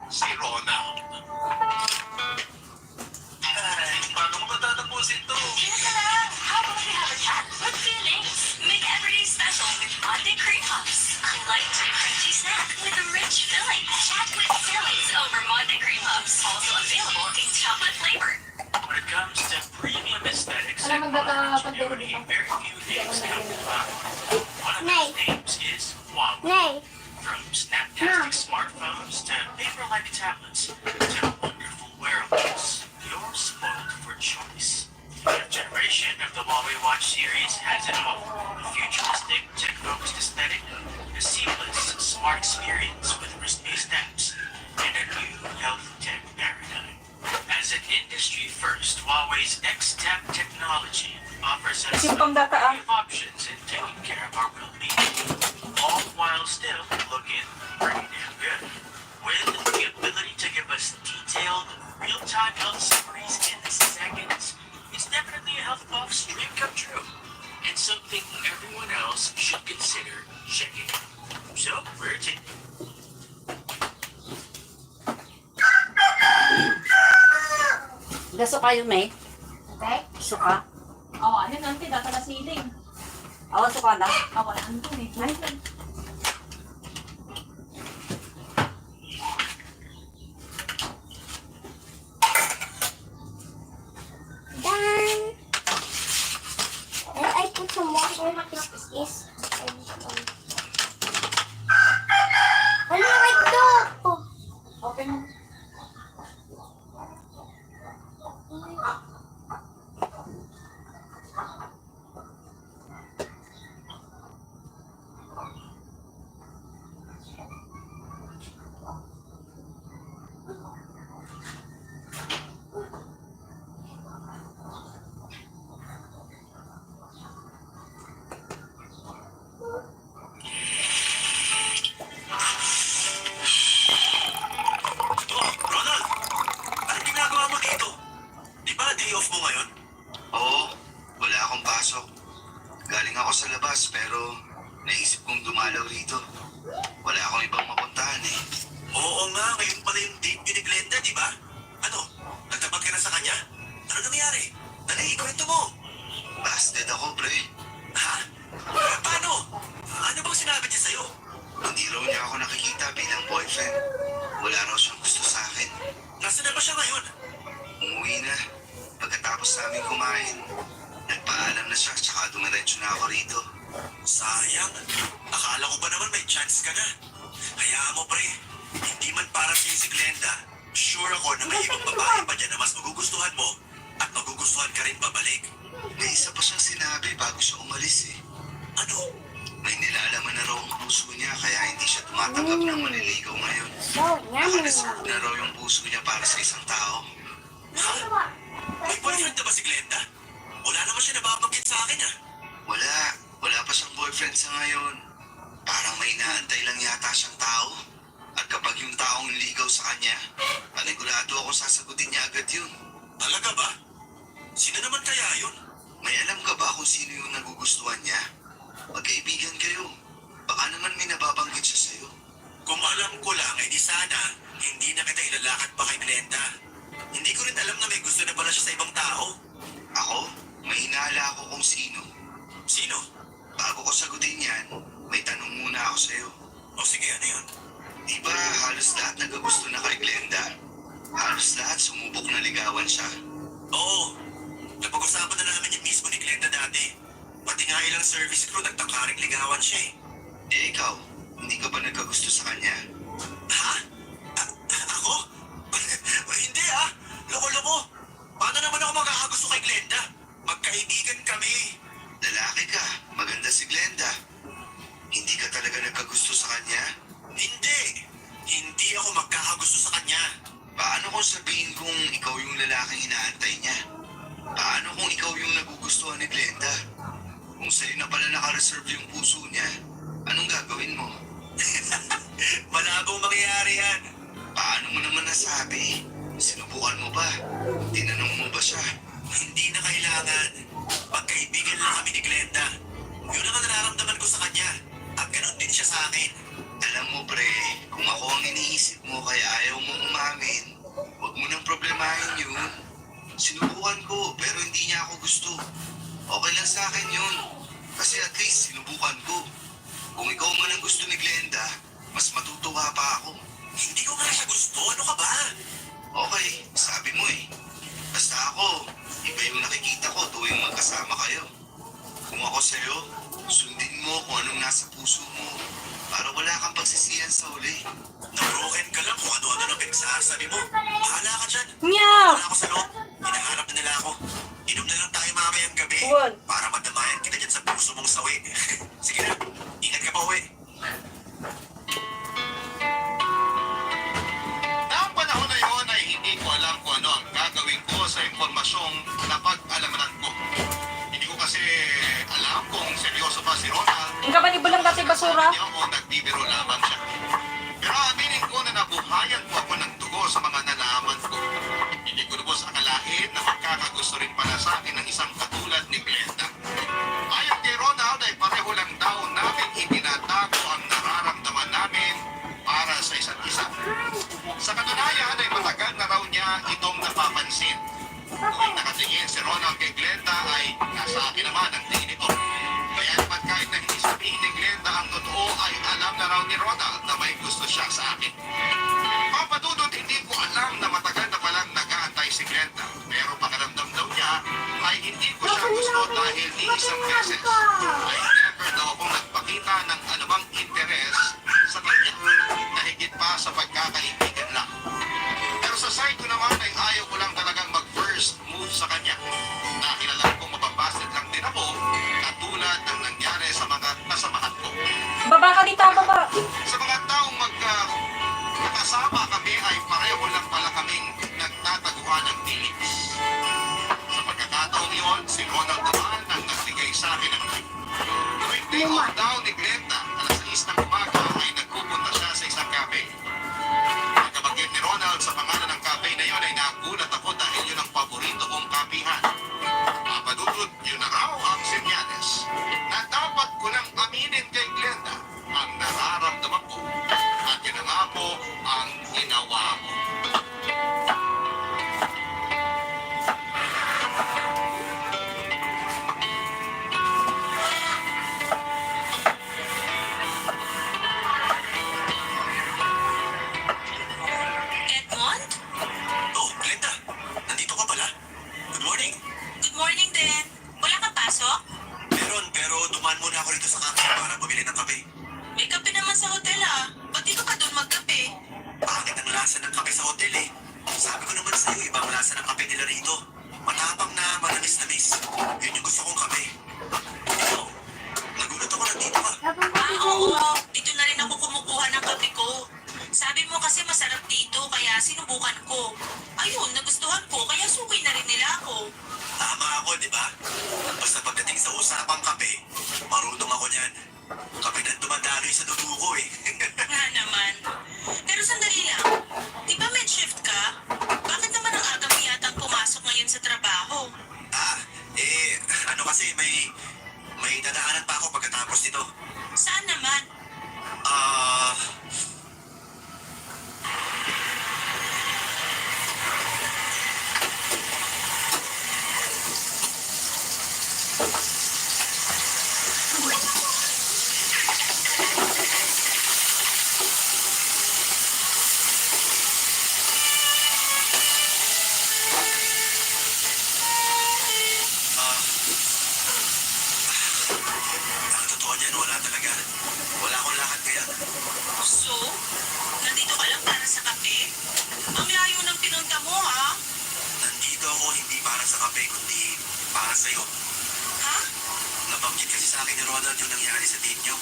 si Ronald. Ay, paano mo matatapusin to? Here's the love. How about we have a chat with feelings? Make every day special with Monday Cream Puffs. A light to crunchy snack with a rich filling. Chat with feelings over Monday Cream Puffs. Also available in chocolate flavor. When it comes to premium aesthetics Alam and mo, modern bata, ingenuity, very few names come to mind. One of Nay. those names is Huawei. Nay, From snaptastic smartphones to paper-like tablets to wonderful wearables, you're spoiled for choice. The fifth generation of the Huawei Watch series has it all. A futuristic, tech-focused aesthetic, a seamless, smart experience with wrist-based apps, and a new health tech paradigm. As an industry first, Huawei's X-Tap technology offers us Isang a pambata, variety of options in taking care of our well-being, all while still looking pretty damn good. With the ability to give us detailed, real-time health summaries in seconds, it's definitely a health buff's dream come true, and something everyone else should consider checking. So, where to? Gaso kayo, May? Okay? Suka? Oo, ano nanti, data na siling. Ako, suka na. Ako na, ano to eh. Ay, done. And I put some water. Yes. Ano ito? open mo. Oh, Ronald! Anong ginagawa mo dito? Di ba day off mo ngayon? Oo, wala akong pasok. Galing ako sa labas pero naisip kong dumalaw rito. Wala akong ibang mapuntahan eh. Oo nga, ngayon pala yung date ni Glenda, di ba? Ano, nagtapat ka na sa kanya? Ano nangyari? Dali, kwento mo. Busted ako, pre. Ha? Paano? Ano bang sinabi niya sa'yo? Hindi raw niya ako nakikita bilang boyfriend. Wala raw siyang gusto sa akin. Nasaan na ba siya ngayon? Umuwi na. Pagkatapos namin kumain, nagpaalam na siya tsaka Sayang. Akala ko pa naman may chance ka na. Hayaan mo pre, hindi man para sa'yo si Glenda, sure ako na may ibang babae pa dyan na mas magugustuhan mo at magugustuhan ka rin pabalik. May isa pa siyang sinabi bago siya umalis eh. Ano? May nilalaman na raw ang puso niya kaya hindi siya tumatanggap ng maniligaw ngayon. So yummy. Nakareserve na raw yung puso niya para sa isang tao. Ha? May boyfriend na ba si Glenda? Wala naman siya nababanggit sa akin ah. Wala. Wala pa siyang boyfriend sa ngayon. Parang may inaantay lang yata siyang tao. At kapag yung taong ligaw sa kanya, panigurado ako sasagutin niya agad yun. Talaga ba? Sino naman kaya yun? May alam ka ba kung sino yung nagugustuhan niya? Magkaibigan kayo. Baka naman may nababanggit siya sa'yo. Kung alam ko lang, eh di sana, hindi na kita ilalakad pa kay Glenda. Hindi ko rin alam na may gusto na pala siya sa ibang tao. Ako? May hinala ako kung sino. Sino? Bago ko sagutin yan, may tanong muna ako sa'yo. O sige, ano yun? Di ba halos lahat nagkagusto na kay Glenda? Halos lahat sumubok na ligawan siya. Oo. Napag-usapan na namin yung mismo ni Glenda dati. Pati nga ilang service crew nagtangkaring ligawan siya eh. Eh ikaw, hindi ka ba nagkagusto sa kanya? Ha? Ako? Hindi ah! Loko-loko! Paano naman ako magkakagusto kay Glenda? Magkaibigan kami. Lalaki ka, maganda si Glenda. Hindi ka talaga nagkagusto sa kanya? Hindi! Hindi ako magkakagusto sa kanya. Paano kung sabihin kong ikaw yung lalaking inaantay niya? Paano kung ikaw yung nagugustuhan ni Glenda? Kung sa'yo na pala nakareserve yung puso niya, anong gagawin mo? Malabong mangyayari yan. Paano mo naman nasabi? Sinubukan mo ba? Tinanong mo ba siya? Hindi na kailangan. Magkaibigan lang kami ni Glenda. Yun ang nararamdaman ko sa kanya. At ganun din siya sa akin. Alam mo pre, kung ako ang iniisip mo kaya ayaw mo umamin, huwag mo nang problemahin yun. Sinubukan ko pero hindi niya ako gusto. Okay lang sa akin yun. Kasi at least sinubukan ko. Kung ikaw man ang gusto ni Glenda, mas matutuwa pa ako. Hindi ko nga siya gusto. Ano ka ba? Okay, sabi mo eh. Basta ako, iba yung nakikita ko tuwing magkasama kayo. Kung ako sa'yo, sundin mo kung anong nasa puso mo para wala kang pagsisiyan sa uli. Nabroken ka lang kung ano-ano na pinagsasabi mo. Bahala ka dyan. Meow! Bahala ako sa loob. Hinahanap na nila ako. Inom na lang tayo mamayang gabi Uwan. para madamayan kita dyan sa puso mong sawi. Sige na, ingat ka pa uwi. Noong panahon na yun ay hindi ko alam kung ano ang gagawin ko sa impormasyong napag-alamanan ko. Hindi ko kasi alam kung seryoso ba si Ronald. Ang kapani bulang dati basura. Niya o nagbibiro lamang siya. Pero aminin ko na nabuhayan po ako ng dugo sa mga nalaman ko. Hindi ko lubos akalain na magkakagusto rin pala sa akin ng isang katulad ni Glenda. Ayon kay Ronald ay pareho lang daw namin itinatago ang nararamdaman namin para sa isa't isa. Sa katunayan ay matagal na raw niya itong napapansin. Tuwing nakatingin si Ronald kay Glenda ay nasa akin naman ang tingin nito. Kaya naman kahit na hindi sabihin ni Glenda ang totoo ay alam na raw ni Ronald na may gusto siya sa akin. Papadudot, hindi ko alam na matagal na palang nag-aantay si Glenda. Pero pakiramdam daw niya ay hindi ko siya gusto dahil ni isang beses ay never daw akong nagpakita ng anumang interes sa kanya na higit pa sa pagkakaibigan lang. Pero sa side ko naman ay ayaw ko lang talagang mag-first move sa kanya. Dahil alam kong mapapasid lang din ako katulad ng nangyari sa mga kasamahan ko. Baba ka dito, baba. Sa mga taong magkasama kami ay pareho lang pala kaming nagtataguan ng feelings. Sa pagkakataong yun, si Ronald naman ang nagbigay sa akin ng light. Tuwing day off daw ni Glenda, alas 6 ng umaga ay nagpupunta siya sa isang cafe. Pagkabanggit ni Ronald sa pangalan ng cafe na yun ay nagulat ako dahil yun ang paborito kong kapihan. Papadudod, yun na raw ang senyales na dapat ko nang aminin kay Glenda ang nararamdaman ko at yun na nga po ang ginawa ko. sa cafe para bumili ng kape. May kape naman sa hotel ba't di ka pa doon magkape? Bakit ang lasa ng kape sa hotel eh? Sabi ko naman sa'yo, ibang lasa ng kape nila rito. Matapang na manamis-namis. Yun yung gusto kong kape. Ikaw, nagulat ako na dito ka. Oo, dito na rin ako kumukuha ng kape ko. Sabi mo kasi masarap dito, kaya sinubukan ko. Ayun, nagustuhan ko, kaya suki na rin nila ako. Tama ako, di ba? Basta pagdating sa usapang kape, marunong ako niyan. Kape na dumadaloy sa dugo ko eh. Nga naman. Pero sandali lang, di ba med shift ka? Bakit naman ang aga mo yatang pumasok ngayon sa trabaho? Ano kasi may dadaanan pa ako pagkatapos nito. Saan naman? Ah, ang totoo niyan, wala talaga. Wala akong lakad kaya. So, nandito ka lang para sa kape? Ang layo ng pinunta mo, ha? Nandito ako hindi para sa kape, kundi para sa'yo. Ha? Nabanggit kasi sa akin ni Ronald yung nangyari sa date niyo.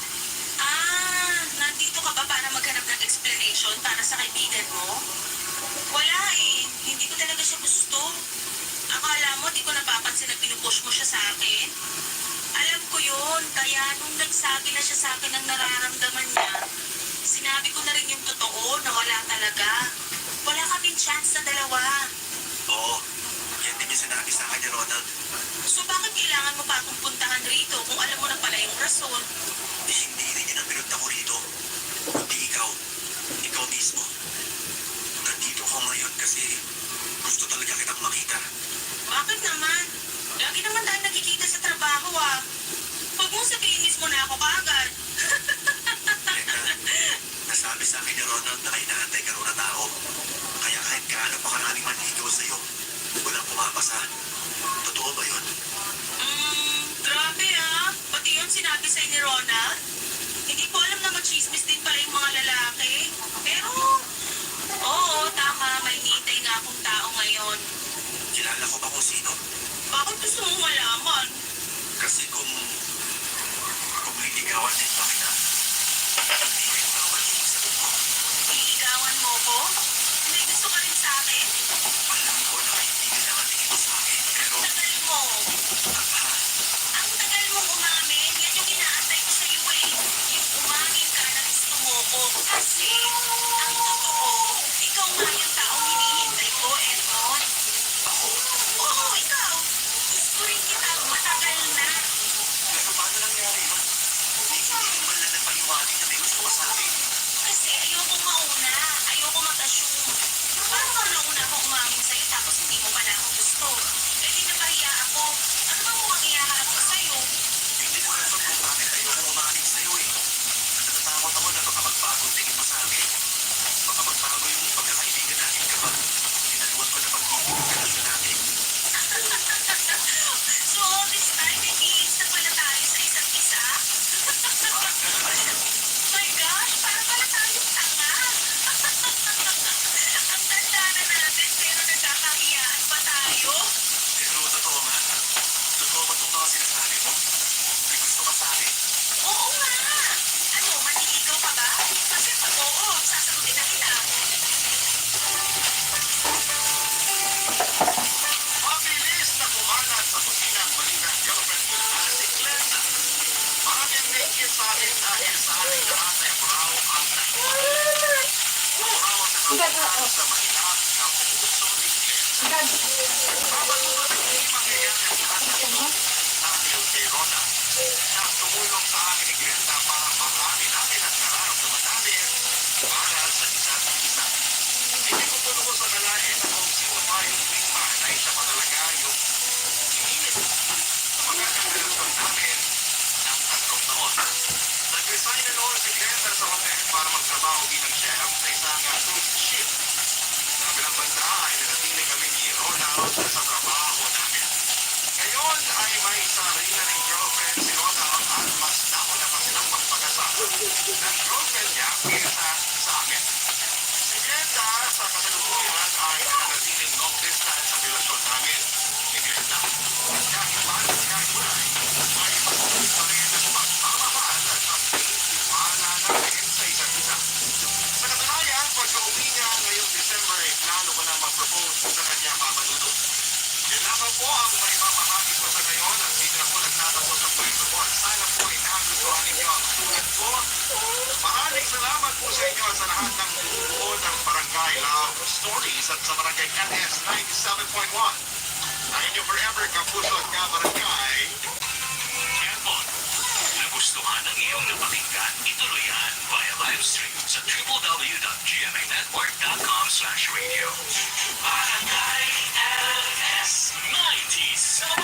Nandito ka ba para maghanap ng explanation para sa kaibigan mo? Wala eh. Hindi ko talaga siya gusto. Akala mo, di ko napapansin na pinupush mo siya sa akin? Alam ko yun. Kaya nung nagsabi na siya sa akin ng nararamdaman niya, sinabi ko na rin yung totoo na wala talaga. Wala kaming chance na dalawa. Oo, yan din yung sinabi sa akin ni Ronald. So bakit kailangan mo pa akong puntahan rito kung alam mo na pala yung rason? Hindi rin yun ang pinunta ko rito. Kundi ikaw. Ikaw mismo. Nandito ko ngayon kasi gusto talaga kitang makita. Bakit naman? Lagi naman tayo nagkikita sa trabaho Huwag mong sabihin mismo na ako kaagad. Brenda, nasabi sa akin ni Ronald na hinahantay ka rin na tao. Kaya kahit gaano pa karaming manligaw sa'yo, walang pumapasa. Totoo ba yun? Grabe Pati yun sinabi sa'yo ni Ronald. Hindi ko alam na machismis din pala yung mga lalaki. Pero, oo, tama, may nitay nga akong tao ngayon. Kilala ko ba kung sino? Bakit gusto mong malaman? Kasi kung liligawan din ba kita, hindi rin bawal yung sagot ko. Liligawan mo ko? May gusto ka rin sa akin? Alam ko na kaibigan lang ang tingin mo sa akin, pero Tagal mo. ah, Ang tagal mong umamin, yan yung inaantay ko sa'yo eh. Yung umamin ka na gusto mo ko. Kasi, ang totoo, ikaw nga yung taong hinihintay ko, Edmond. ako, Oo, ikaw. Gusto rin kita matagal na. pero paano nangyari yun? Hindi ko man lang napaliwanag na may gusto ka sa akin. Kasi ayoko mauna. Ayoko mag-assume. Paano ka nauna ako umamin sa'yo tapos hindi mo pala ako gusto? Eh di napahiya ako. Ano bang mukhang iyaharap ko sa'yo? Hindi ko alam kung bakit ayoko umamin sa'yo eh. Natatakot ako na baka magbago ang tingin mo sa akin. Baka magbago yung pagkakaibigan natin kapag tinaluan ko na magiging relasyon natin. So all this time, nag-iis na pala tayo sa isa't isa? My gosh, para pala tayong tanga. Ang tanda na natin pero nagkakahiyaan pa tayo. Pero totoo nga. Totoo ba itong mga sinasabi mo? May gusto ka sa akin? Oo nga. Ano, maniligaw ka ba? Kasi pag oo, sasagutin na kita. Mabilis na kumalat sa kusina ang balitang girlfriend ko na si Glenda. Marami ang naikit sa akin dahil sa ating lahat ay raw ang nagmahal. Raw ang nakakuhan sa mahirap na puso ni Glenda. Habang hindi mangyayari ang lahat ng ito dahil kay Rona na tumulong sa akin ni Glenda para maamin natin ang nararamdaman namin para sa isa't isa. Hindi ko po lubos sa kalahin na kung sino pa yung wingman ay siya pa talaga yung init sa magandang relasyon namin ng 3 taon. Nag-resign na noon si Glenda sa hotel para magtrabaho bilang chef sa isang cruise ship. Sa kabilang banda ay nanatili kami ni Ronald sa trabaho namin. Ngayon ay may sarili na ring girlfriend si Ronald at mas nauna ng girlfriend niya kaysa sa akin. Si Glenda sa kasalukuyan ay nananatiling long distance sa relasyon namin. Si Glenda, kahit paano ginagulay, ay patuloy pa rin ang pagmamahal at pagtitiwala namin sa isa't isa. Sa katunayan, pagka-uwi niya ngayong December ay plano ko na mag-propose sa kanya papadudod. Yan lamang po ang may mamahagi ko sa ngayon at dito na po nagtatapos ang kwento ko at sana po ay nagustuhan ninyo ang sulat ko. Maraming salamat po sa inyo at sa lahat ng buo ng Barangay Love Stories at sa Barangay LS 97.1. Na inyo forever kapuso at kabarangay. Kevon, nagustuhan ang iyong napakinggan? Ituloy yan via live stream sa www.gmanetwork.com/radio. Barangay LS 97.1.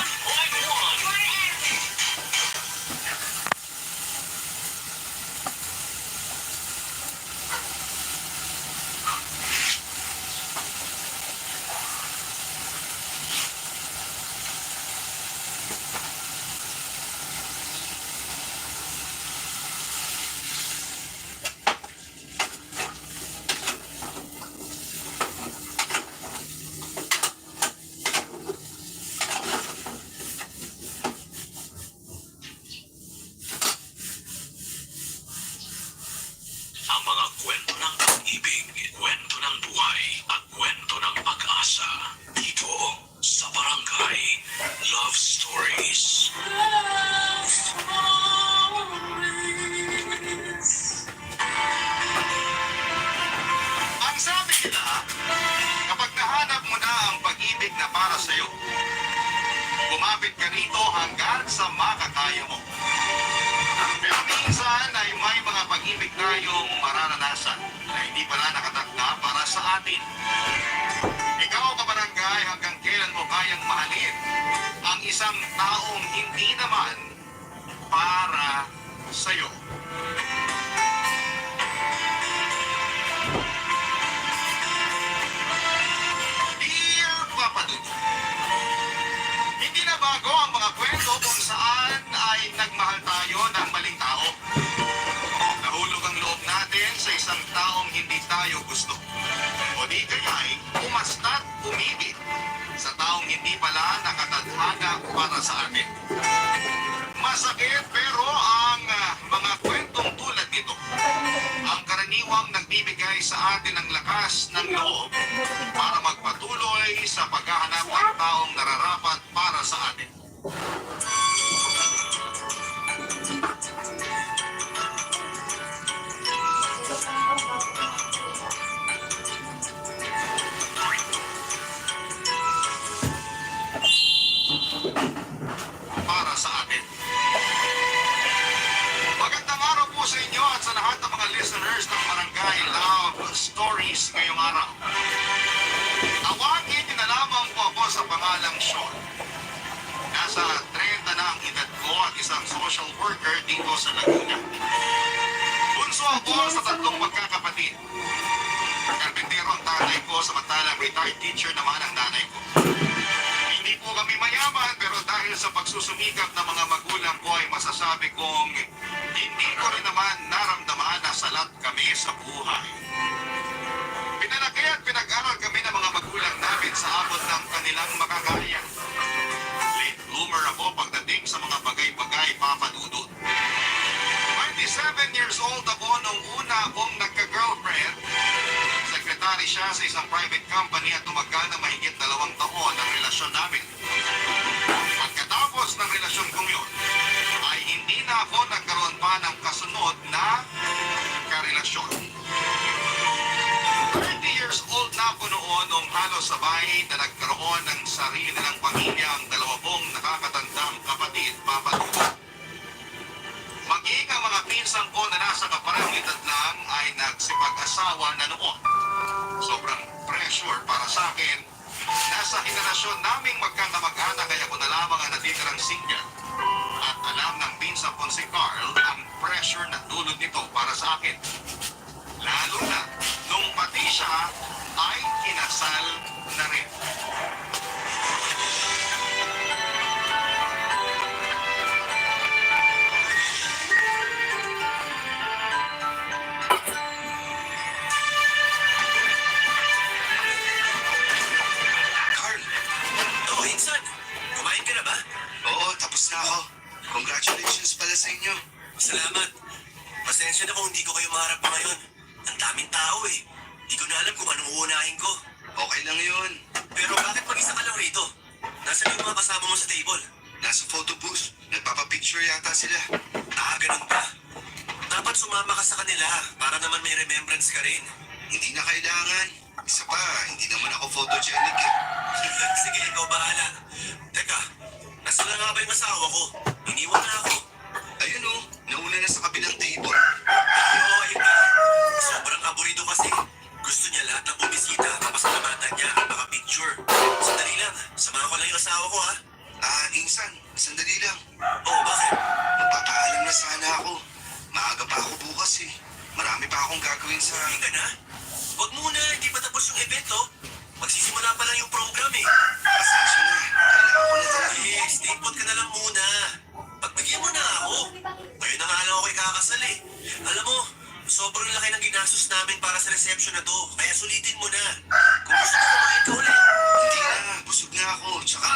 Ang mga kwento ng pag-ibig, kwento ng buhay, at kwento ng pag-asa. Dito sa Barangay Love Stories. Love Stories. Ang sabi nila, kapag nahanap mo na ang pag-ibig na para sa'yo, kumapit ka rito hanggang sa makakaya mo. Pero minsan ay may mga pag-ibig tayong mararanasan na hindi pala nakatakda para sa atin. Ikaw, kabarangay, hanggang kailan mo kayang mahalin ang isang taong hindi naman para sa'yo? Dear Papa Dudu, hindi na bago ang mga kwento kung saan ay nagmahal tayo ng maling tao. Nahulog ang loob natin sa isang taong hindi tayo gusto. O di kaya'y umasta't umibig sa taong hindi pala nakatadhana para sa atin. Masakit pero ang mga kwentong tulad nito ang karaniwang nagbibigay sa atin ng lakas ng loob para magpatuloy sa paghahanap ng taong nararapat para sa atin. Para sa atin. Magandang araw po sa inyo at sa lahat ng mga listeners ng Barangay Love Stories ngayong araw. Tawagin niyo na lamang po ako sa pangalang Sean. Nasa 30 na ang edad ko at isang social worker dito sa Laguna. Bunso ako sa tatlong magkakapatid. Karpintero ang tatay ko, samantalang retired teacher naman ang nanay ko. Hindi po kami mayaman pero dahil sa pagsusumikap ng mga magulang ko ay masasabi kong hindi ko rin naman naramdaman na salat kami sa buhay. Pinalaki at pinag-aral kami ng mga magulang namin sa abot ng kanilang makakaya. Late bloomer ako pagdating sa mga bagay-bagay, Papa Dudut. 27 years old ako nung una akong nagka-girlfriend. Sekretary siya sa isang private company at tumagal na mahigit 2 taon ang relasyon namin. Pagkatapos ng relasyon kong yun, ay hindi na ako nagkaroon pa ng kasunod na karelasyon. 30 years old na ako noon nung halos sabay na nagkaroon ng sarili ng pamilya ang 2 nakakatandang kapatid, Papa Dudut. Maging ang mga pinsang ko na nasa kaparang edad lang ay nagsipag-asawa na noon. Sobrang pressure para sa akin. Nasa henerasyon naming magkakamag-anak kaya ako na lamang ang natitirang single. At alam ng pinsang ko si Carl ang pressure na dulot nito para sa akin. Lalo na nung pati siya ay kinasal na rin. Pasensya na kung hindi ko kayo maharap pa ngayon. Ang daming tao eh. Hindi ko na alam kung anong uunahin ko. Okay lang yun. Pero bakit mag-isa ka lang rito? Nasaan yung mga kasama mo sa table? Nasa photo booth. Nagpapapicture yata sila. Ah, ganun ba? Dapat sumama ka sa kanila para naman may remembrance ka rin. Hindi na kailangan. Isa pa, hindi naman ako photogenic eh. Sige, ikaw bahala. Teka, nasa na nga ba yung asawa ko? Iniwan na ako. Ayun oh, nauna na sa kabilang table. Oo, ayun na. Sobrang aburido kasi. Gusto niya lahat ng bumisita, papasalamatan niya, makapicture. Sandali lang, samahan ko lang yung asawa ko ha. Ah, Insan, sandali lang. Oh, bakit? Magpapaalam na sana ako. Maaga pa ako bukas eh. Marami pa akong gagawin sa... Hindi ka na? Huwag muna, hindi pa tapos yung event oh. Magsisimula pa lang yung program eh. Pasensya na, kailangan ko na talaga. Eh, stay put ka na lang muna. Pagbigyan mo na ako. Ngayon na nga lang ako ikakasal eh. Alam mo, sobrang laki ng ginastos namin para sa reception na to. Kaya sulitin mo na. Kung gusto mo kumain ka ulit. Hindi na, busog na ako. Tsaka...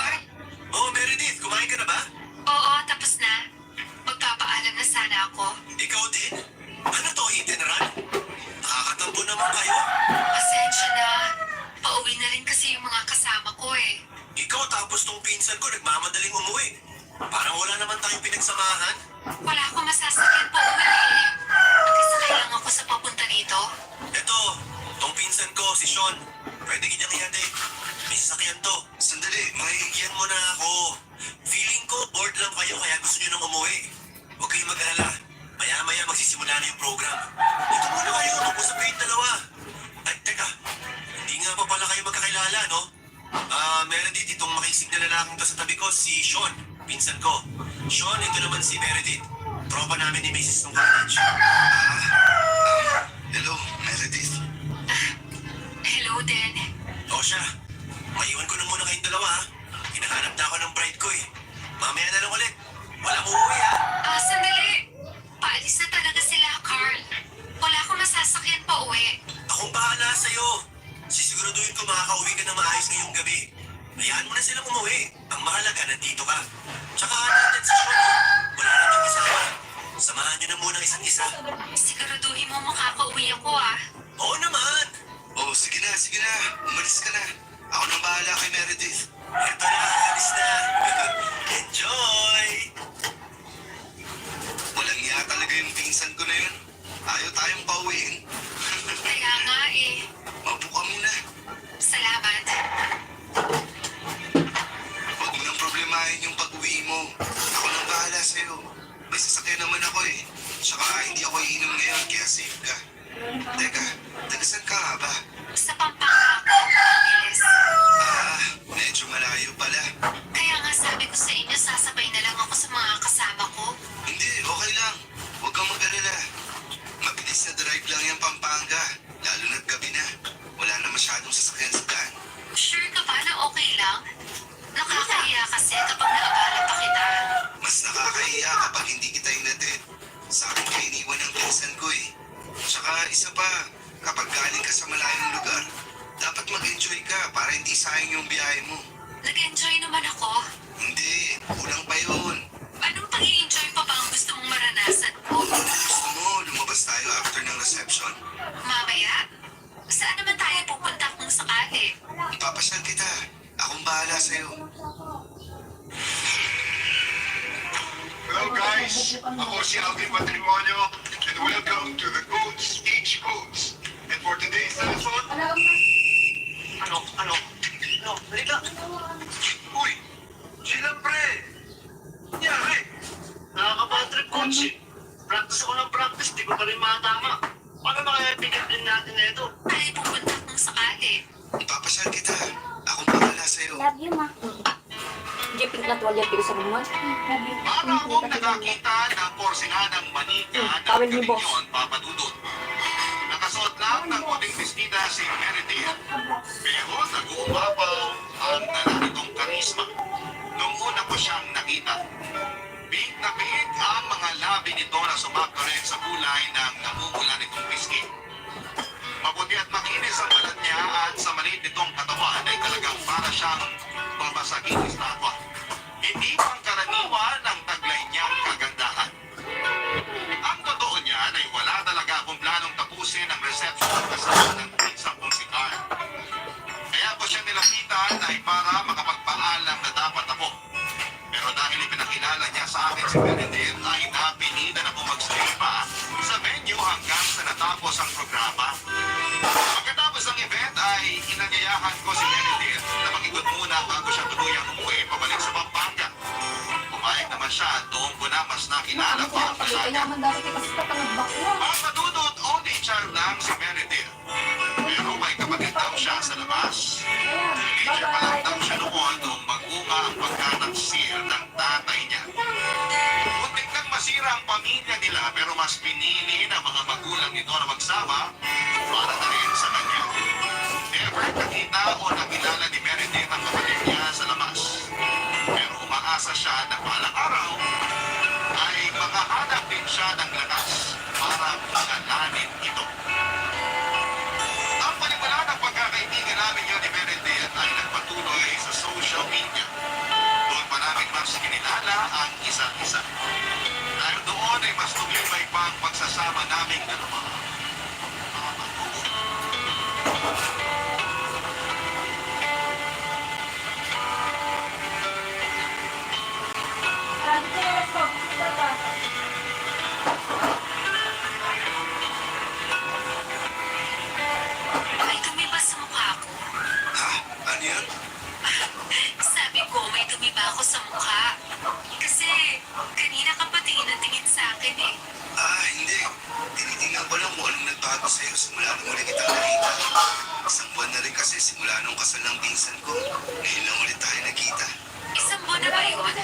Oh, Meredith, kumain ka na ba? Oo, tapos na. Magpapaalam na sana ako. Ikaw din? Ano to, hit and run? Nakakatampo naman kayo. Pasensya na. Pauwi na rin kasi yung mga kasama ko eh. Ikaw tapos tong pinsan ko nagmamadaling umuwi. Parang wala naman tayong pinagsamahan. Wala akong masasakyan pa uwi eh. Nakisakay lang ako sa papunta dito. Eto, tong pinsan ko, si Sean. Pwede kanyang ihatid. May sasakyan to. Sandali, mahihigyan mo na ako. Feeling ko bored lang kayo kaya gusto nyo nang umuwi. Huwag kayong mag-alala. Maya-maya magsisimula na yung program. Dito muna kayo, mag-usap kayong dalawa. Ay, teka. Hindi nga pa pala kayo magkakilala, no? Meredith, itong makisig na lalaking to sa tabi ko, si Sean, pinsan ko. Sean, ito naman si Meredith. Tropa namin ni Mrs. ng college. Hello, Meredith. Hello din. O siya, maiwan ko na muna kayong dalawa ha. Hinahanap na ako ng bride ko eh. Mamaya na lang ulit. Walang uuwi ha. Sandali. Paalis na talaga sila, Carl. Wala akong masasakyan pa uwi. Akong bahala sa'yo. Sisiguraduhin ko makakauwi ka na maayos ngayong gabi. Hayaan mo na silang umuwi. Ang mahalaga, nandito ka. Tsaka natin si Sean, oh. Wala na itong kasama. Samahan niyo na muna isa't isa. Siguraduhin mo makakauwi ako ah. Oo naman. Oh, sige na, sige na. Umalis ka na. Ako nang bahala kay Meredith. Eto na, alis na. Enjoy! Walang iya talaga yung pinsan ko na yun. Ayaw tayong pauwiin. Kaya nga eh. Mabuka ka muna. Salamat. Huwag mo nang problemahin yung pag-uwi mo. Ako nang bahala sa'yo. May sasakyan naman ako eh. Tsaka hindi ako iinom ngayon kaya safe ka. Teka, tagasan ka nga ba? Sa Pampanga ako, Angeles. Medyo malayo pala. Kaya nga sabi ko sa inyo, sasabay na lang ako sa mga kasama ko. Hindi, okay lang. Huwag kang mag-alala. Mabilis na drive lang yung Pampanga. Lalo na't gabi na. Wala na masyadong sasakyan sa daan. Sure ka ba na okay lang? Nakakahiya kasi kapag naabala pa kita. Mas nakakahiya kapag hindi kita inatid. Sa akin ka iniwan ng pinsan ko eh. Tsaka isa pa, kapag galing ka sa malayong lugar, dapat mag-enjoy ka para hindi sayang yung biyahe mo. Nag-enjoy naman ako. Hindi, kulang pa yun. Anong pag-i-enjoy pa ba ang gusto mong maranasan ko? Gusto mo, lumabas tayo after ng reception? Mamaya? Saan naman tayo pupunta kung sakali? Ipapasyal kita. Akong bahala sa'yo. Hello guys, ako si Alvin Patrimonio and welcome to the Codes Teach Codes. And for today's lesson... Ano? Halika! Uy! Siyempre! Nangyari! Nakaka-trip coach eh. Practice ako ng practice, di ko pa rin matama. Paano na kaya pick-up din natin na ito? Tayo pupunta kung sakali. Ipapasyal kita. Akong bahala sa'yo. Love you, ma. Jeping na tuwalya pero sa rumah. Para akong nakakita ng porsinadang manika na Tawag ni boss. karinyon papadudot. Nakasuot lang ng puting bestida si Meredith. Pero nag-uumapaw ang dala nitong karisma. Nung una ko siyang nakita. Big na big ang mga labi nito na sumakaret sa kulay ng namumula nitong pisngi. Maputi at makinis ang balat niya at sa maliit nitong katawan ay talagang para siyang babasaging estatwa. Hindi pangkaraniwan ang taglay niyang kagandahan. Ang totoo niya ay wala inihanahan ko si Meredith na mag-ikot muna bago siya tuluyang umuwi pabalik sa Pampanga. Pumayag naman siya at doon ko na mas nakilala pa ang Kaya kasama. man dati kasi patangag na. Ang madudot only child lang si Meredith. Pero may kapatid daw siya sa labas. Hindi siya palamdam siya noon nung mag-uma ang pagkataksir ng tatay niya. Muntik nang masira ang pamilya nila pero mas pinili ng mga magulang nito na magsama para na rin sa kanya. Never nakita o nakilala ni Meredith ang kapatid niya sa labas. Pero umaasa siya na balang araw ay makahanap din siya ng lakas para pangalanin ito. Ang panimula ng pagkakaibigan namin yun ni Meredith ay nagpatuloy sa social media. Doon pa namin mas kinilala ang isa't isa. Dahil doon ay mas tumibay pa ang pagsasama naming dalawa. May dumi ba sa mukha ko? Ha? Ano yan? Sabi ko, may dumi ba ako sa mukha? Kasi kanina ka pa tingin na tingin sa akin eh. Hindi. Tinitingnan ko lang kung anong nagbago sa'yo simula nung uli kitang nakita. Isang buwan na rin kasi simula nung kasal ng pinsan ko. Ngayon lang ulit tayo nakita. Isang buwan na ba yun?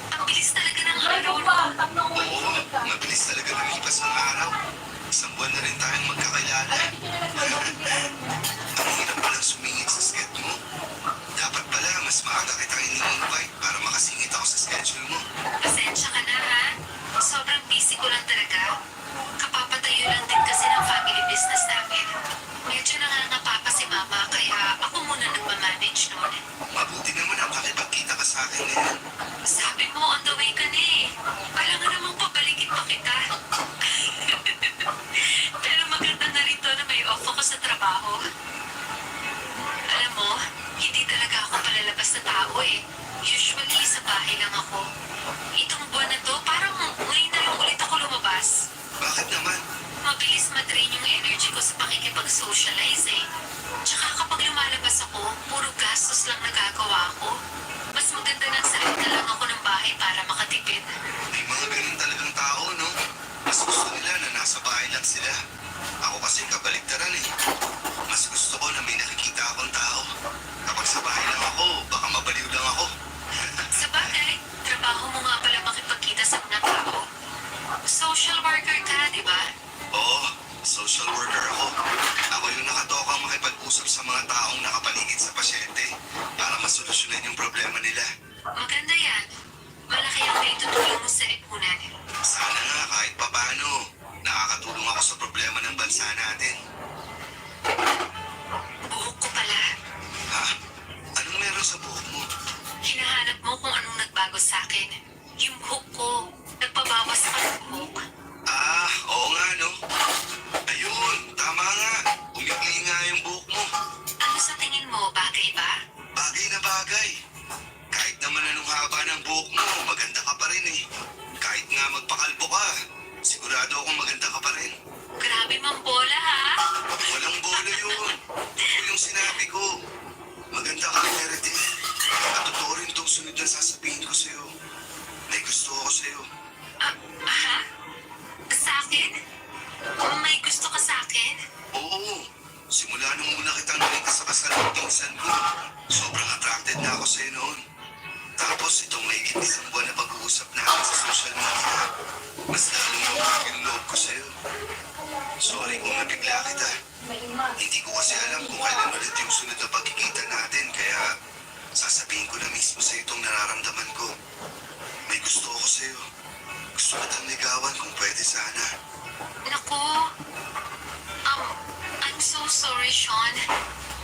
Ang bilis talaga ng araw, no? Oo, mabilis talaga lumipas ang araw. Isang buwan na rin tayong magkakilala. Ang hirap palang sumingit sa schedule mo. Dapat pala mas maaga kitang ini-invite para makasingit ako sa schedule mo. Pasensya ka na, ha? Sobrang busy ko lang talaga. Kapapatayo lang din kasi ng family business namin. Medyo nangangapapa si mama, kaya ako muna nagmamanage noon. Mabuti naman ang pakipagkita ka sa akin ngayon. Sabi mo, on the way ka na eh. Wala nga namang pabalikin pa kita. Pero maganda na rin to na may off ako sa trabaho. Alam mo, hindi talaga ako palalabas na tao eh. Usually, sa bahay lang ako. Itong buwan na to, parang ngayon na lang ulit ako lumabas. Bakit naman? Mabilis madrain yung energy ko sa pakikipag-socialize eh. Tsaka kapag lumalabas ako, puro gastos lang nagagawa ko. Mas maganda nang sahit na lang ako ng bahay para makatipid. May mga ganun talagang tao, no? Mas gusto nila na nasa bahay lang sila. Ako kasi kabaligtaran eh. Mas gusto ko na may nakikita akong tao. Kapag sa bahay lang ako, baka mabaliw lang ako. Sa bagay, trabaho mo nga pala makipagkita sa mga tao. Social worker ka, di ba? Oo, social worker ako. Ako yung nakatokang makipag-usap sa mga taong nakapaligid sa pasyente para masolusyonan yung problema nila. Maganda yan. Malaki ang naitutulong mo sa lipunan. Sana nga kahit papano, nakakatulong ako sa problema ng bansa natin. Buhok ko pala. Ha? Anong meron sa buhok mo? Hinahanap mo kung anong nagbago sa akin. Yung buhok ko, nagpabawas ka ng buhok. Oo nga no. Ayun, tama nga. Umikli nga yung buhok mo. Ano sa tingin mo, bagay ba? Bagay na bagay. Kahit naman anong haba ng buhok mo, maganda ka pa rin eh. Kahit nga magpakalbo ka, sigurado akong maganda ka pa rin. Grabe mang bola, ha? Walang bola yun. Ito yung sinabi ko. Maganda ka, Meredith. At totoo rin itong sunod na sasabihin ko sa'yo. May gusto ako sa'yo. Ha? Sa akin? May gusto ka sa akin? Oo. Simula nung una kitang nakita sa kasal ng pinsan ko, sobrang attracted na ako sa'yo noon. Tapos itong may isang buwan na pag-uusap natin sa social media, mas lalong lumaki ang loob ko sa'yo. Sorry kung nabigla kita. Hindi ko kasi alam kung kailan ulit yung sunod na pagkikita natin, kaya sasabihin ko na mismo sa itong nararamdaman ko. May gusto ako sa'yo. Gusto kitang ligawan kung pwede sana. Naku. I'm so sorry, Sean.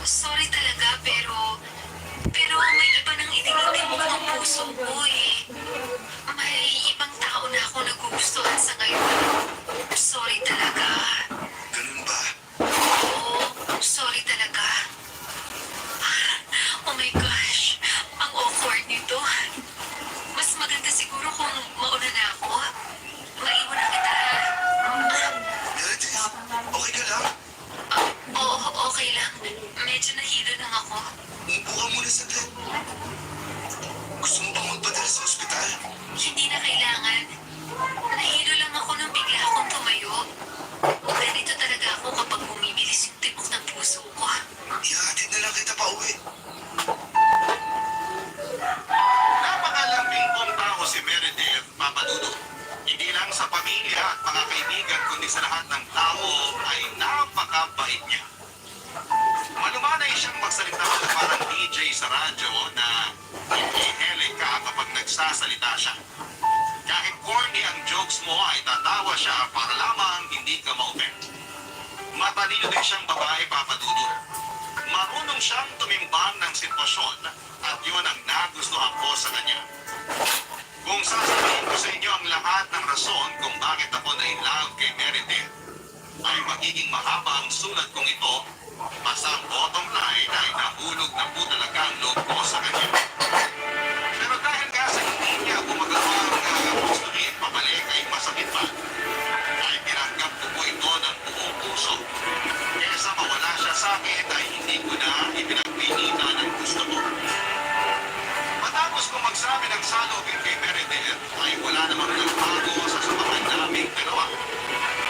Sorry talaga, pero may iba nang itinitibok ng puso ko eh. May ibang tao na ako nagugustuhan sa ngayon. Sorry talaga. Ganun ba? Oo, sorry talaga. Oh my gosh, ang awkward nito. Mas maganda siguro kung mauna na ako. Maiwan na kita, ha? Meredith, okay ka lang? Oo, okay lang. Medyo nahilo lang ako. mo? Umupo ka muna saglit. Gusto mo bang magpadala sa ospital? Hindi na kailangan. Nahilo lang ako nung bigla akong tumayo. Ganito talaga ako kapag bumibilis yung tibok ng puso ko. Ihatid na lang kita pa uwi. Napakalambing kong tao si Meredith, Papa Dudu. Hindi lang sa pamilya at mga kaibigan kundi sa lahat ng tao ay napakabait niya. Malumanay siyang magsalita na parang DJ sa radyo na hinihili ka kapag nagsasalita siya. Kahit corny ang jokes mo ay tatawa siya para lamang hindi ka ma-offend. Matalino din siyang babae, Papa Dudu. Marunong siyang tumimbang ng sitwasyon at yun ang nagustuhan ko sa kanya. Kung sasabihin ko sa inyo ang lahat ng rason kung bakit ako na-in-love kay Meredith, ay magiging mahaba ang sulat kong ito, basta ang bottom line ay nahulog na po talaga ang loob ko sa kanya. Pero dahil nga sa hindi niya gumagawang gustuhin pabalik ay masakit pa, ay tinanggap ko po ito ng buong puso. Kesa mawala siya sa akin ay hindi ko na ipinagpinita ng gusto ko. Matapos kong magsabi ng salubin kay Meredith, ay wala namang nagbago sa samahan naming dalawa.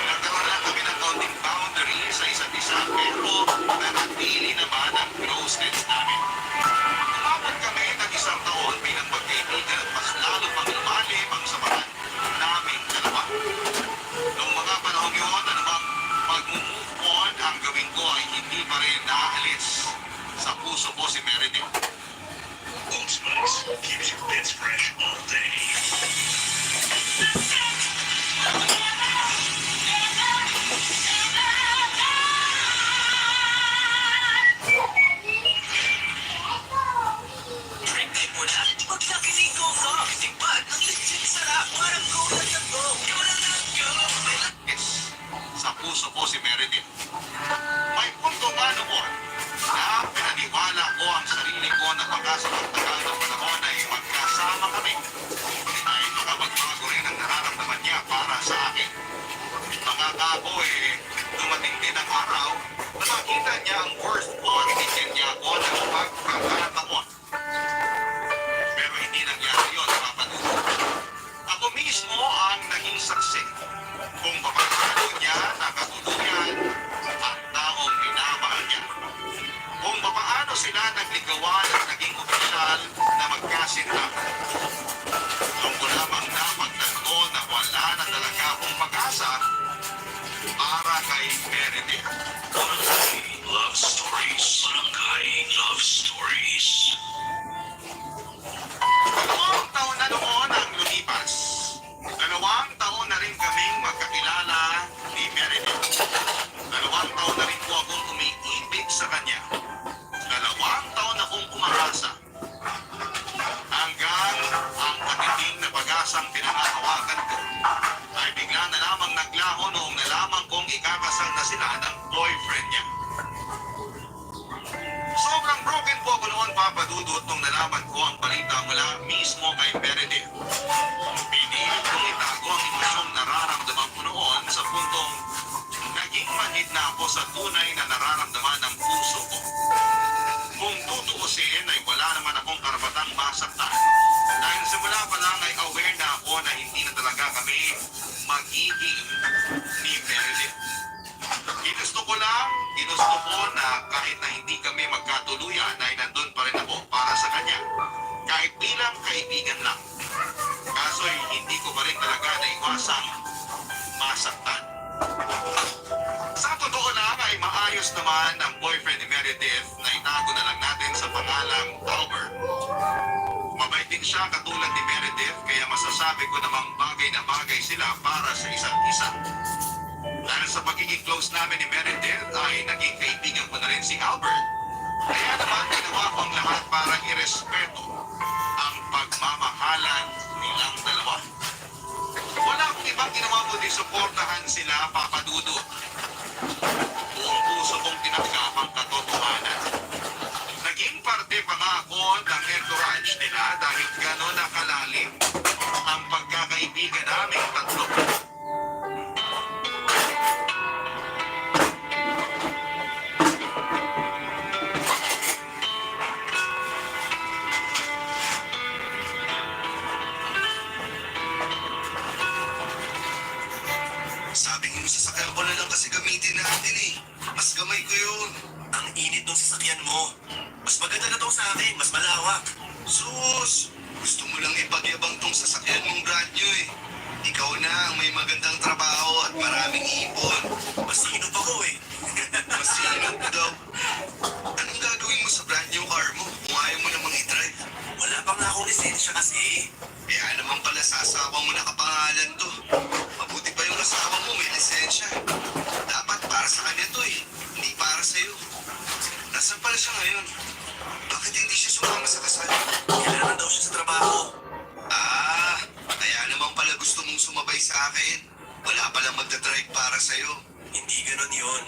Nagkaroon lang kami ng kaunting boundary sa isa't isa, pero nanatili naman ang closeness namin. Umabot kami ng isang taon bilang magkaibigan at mas lalo pang lumalim ang samahan naming dalawa. Noong mga panahon yun, anumang mag-move on ang gawin ko ay hindi pa rin naalis sa puso ko si Meredith. Old Spice keeps your bits fresh all day. Drink mo na. Pag nakilingo ka, tingpad ang lisik sarap. Parang gulat na go. Wala na go. Yes, sa puso ko si Meredith. May punto nga noon na pinaniwala ko ang sarili ko na baka sa pagtagal ng panahon ay magkasama kami. Ay makapagbago rin ang nararamdaman niya para sa akin. Mga kako dumating din ang araw na makita niya ang worth ko at bigyan niya ako ng pagkakataon. Pero hindi nangyari yun, Papa Dudu. Ako mismo ang naging saksi kung paano niya nakatuluyan ang taong minamahal niya. Kung paano sila nagligawan at naging opisyal na magkasinta. Doon ko lamang napagtanto na wala na talaga akong pag-asa para kay Meredith. Barangay Love Stories. Barangay Love Stories. 2 taon na noon ang lumipas. 2 taon na rin kaming magkakilala ni Meredith. 2 taon na rin po akong umiibig sa kanya. 2 taon akong umaasa. Hanggang ang katiting na pag-asang pinangahawakan ko ay bigla na lamang naglaho noong nalaman kong ikakasal na sila ng boyfriend niya. Sobrang broken po ako noon, Papa Dudut, nung nalaman ko ang balita mula mismo kay Meredith. Pinilit kong itago ang emosyong nararamdaman ko noon sa puntong naging manhid na ako sa tunay na nararamdaman ng puso ko. Kung tutuusin ay wala naman akong karapatang masaktan. Dahil simula pa lang ay aware na ako na hindi na talaga kami magiging ni Meredith. Ginusto ko na kahit na hindi kami magkatuluyan ay nandun pa rin ako para sa kanya. Kahit bilang kaibigan lang. Kaso'y hindi ko pa rin talaga naiwasang masaktan. Sa totoo lang ay maayos naman ang boyfriend ni Meredith na itago na lang natin sa pangalang Albert. Mabait din siya katulad ni Meredith kaya masasabi ko namang bagay na bagay sila para sa isa't isa. Dahil sa pagiging close namin ni Meredith ay naging kaibigan ko na rin si Albert. Kaya naman ginawa ko ang lahat para irespeto ang pagmamahalan nilang dalawa. Wala akong ibang ginawa kundi suportahan sila, Papa Dudu. Buong puso kong tinanggap ang katotohanan. Naging parte pa nga ako ng entourage nila dahil gano'n nakalalim ang pagkakaibigan naming tatlo. gagamitin natin eh. Mas gamay ko yun. Ang init ng sasakyan mo. Mas maganda na tong sa akin, mas malawak. Sus! Gusto mo lang ipagyabang tong sasakyan mong brand new eh. Ikaw na ang may magandang trabaho at maraming ipon. Masinop ako eh. Masinop daw. Anong gagawin mo sa brand new car mo kung ayaw mo namang i-drive? Wala pa nga akong lisensya kasi. Kaya naman pala sa asawa mo nakapangalan to. Mabuti pa yung asawa mo may lisensya. Dapat para sa kanya to eh. Hindi para sa'yo. Nasaan pala siya ngayon? Bakit hindi siya sumama sa kasal? Kailangan daw siya sa trabaho. Ah, kaya naman pala gusto mong sumabay sa akin. Wala palang magdadrive para sa'yo. Hindi ganun yun.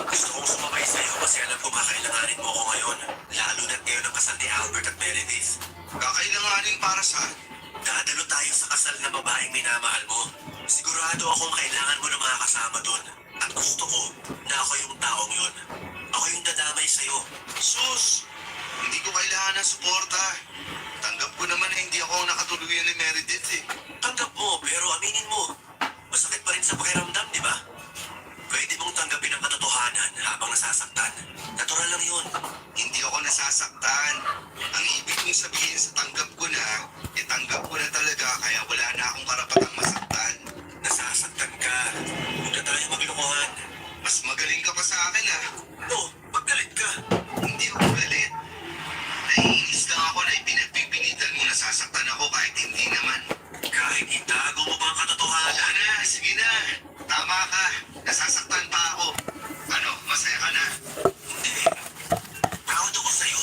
Gusto kong sumabay sa'yo kasi alam ko kakailanganin mo ako ngayon. Lalo na't ngayon ang kasal ni Albert at Meredith. Kakailanganin para saan? Dadalo tayo sa kasal na babaeng minamahal mo. Sigurado akong kailangan mo na makakasama doon. At gusto ko na ako yung taong yun. Ako yung dadamay sa'yo. Sus! Hindi ko kailangan ng suporta. Tanggap ko naman na hindi ako nakatuluyan ni Meredith eh. Tanggap mo, pero aminin mo. Masakit pa rin sa pakiramdam, di ba? Pwede mong tanggapin ang katotohanan habang nasasaktan. Natural lang yun. Hindi ako nasasaktan. Ang ibig kong sabihin sa tanggap ko na, tanggap ko na talaga kaya wala na akong karapatang masaktan. Nasasaktan ka. Huwag na tayo maglokohan. Mas magaling ka pa sa akin ah. No, paggalit ka. Hindi ako galit. Naiinis lang ako na ipinagpipilitan mo nasasaktan ako kahit hindi naman. Kahit itago mo ba ang katotohanan? Oo na, sige na. Tama ka. Nasasaktan pa ako. Ano, masaya ka na? Hindi. Proud ako sa'yo.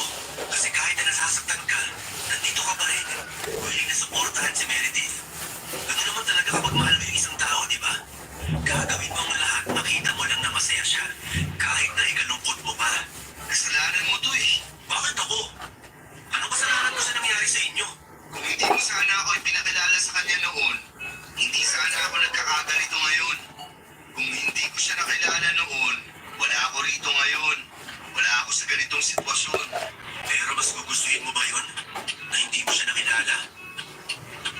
Kasi kahit na nasasaktan ka, nandito ka pa rin. Willing na suportahan si Meredith. Ganun naman talaga kapag mahal mo yung isang tao, di ba? Gagawin mo ang lahat, makita mo lang na masaya siya. Kahit na ikalungkot mo pa. Kasalanan mo to eh. Bakit ako? Anong kasalanan mo sa nangyari sa inyo? Kung hindi mo sana ako ipinakilala sa kanya noon, hindi sana ako nagkakaganito ngayon. Kung hindi ko siya nakilala noon, wala ako rito ngayon. Wala ako sa ganitong sitwasyon. Pero mas gugustuhin mo ba yun? Na hindi mo siya nakilala?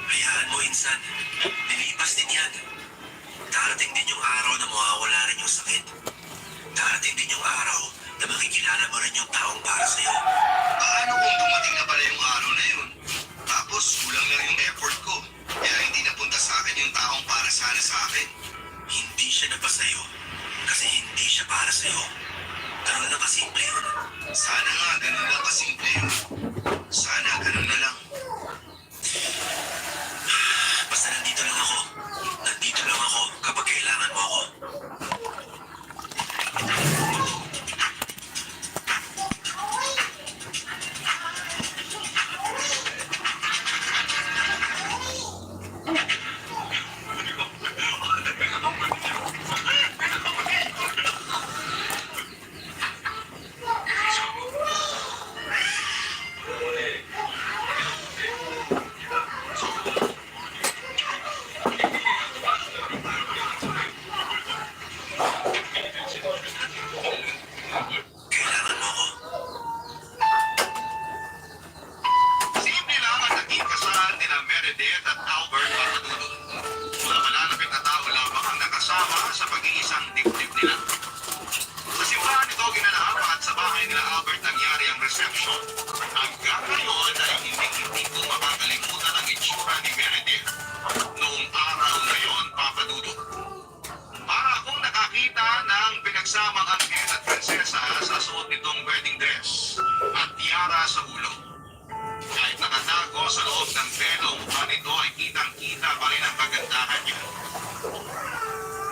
Hayaan mo, insan. Lilipas din yan. Darating din yung araw na mawawala rin yung sakit. Darating din yung araw na makikilala mo rin yung taong para sa'yo. Paano kung dumating na pala yung araw na yun? Tapos kulang lang yung effort ko. Kaya hindi napunta sa akin yung taong para sana sa akin. Hindi siya nagpasa'yo kasi hindi siya para sa'yo. Ganun lang kasimple yun. Sana nga ganun lang kasimple yun. Sana ganun na lang. Basta nandito lang ako. Nandito lang ako kapag kailangan mo ako. Kailangan mo ako. Simple lang ang naging kasal nila Meredith at Albert Papadulo. Mga malalapit na tao lamang ang nakasama sa pag-iisang dibdib nila. Sa simbahan ito ginanap at sa bahay nila Albert nangyari ang reception. Hanggang ngayon ay hindi ko makakalimutan ang itsura ni Meredith noong araw na yon, Papadulo. Para akong nakakita ng pinagsamang anghel at prinsesa sa suot nitong wedding dress at tiara sa ulo. Kahit nakatago sa loob ng velo, mukha nito ay kitang-kita pa rin ang kagandahan niya.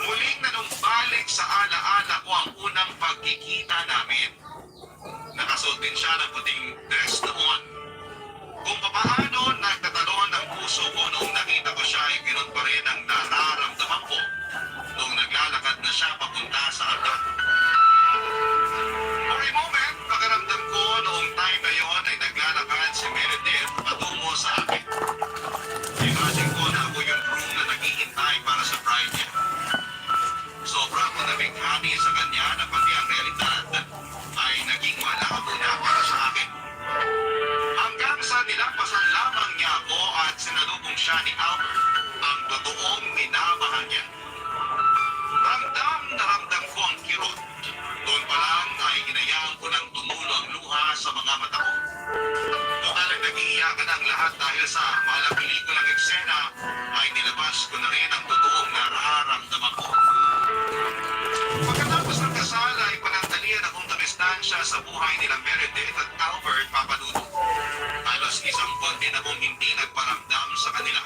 Muling nanumbalik sa alaala ko ang unang pagkikita namin. Nakasuot din siya ng puting dress noon. Kung papaano nagtatalon ang puso ko noong nakita ko siya ay ganoon pa rin ang nararamdaman ko noong naglalakad na siya papunta sa altar. For a moment, pakiramdam ko noong time na yon ay naglalakad si Meredith patungo sa akin. Imagine ko na ako yung groom na naghihintay para sa bride niya. Sobrang ko nabighani sa kanya na pati ang realidad ay naging malabo na para sa akin. Hanggang sa nilampasan lamang niya ako at sinalubong siya ni Albert, ang totoong minamahal niya. Ramdam na ramdam ko ang sa malang pelikulang eksena, ay nilabas ko na rin ang totoong nararamdaman ko. Pagkatapos ng kasal ay panandalian akong tumistansya sa buhay nila Meredith at Albert Papadudo. Halos isang buwan din akong hindi nagparamdam sa kanila.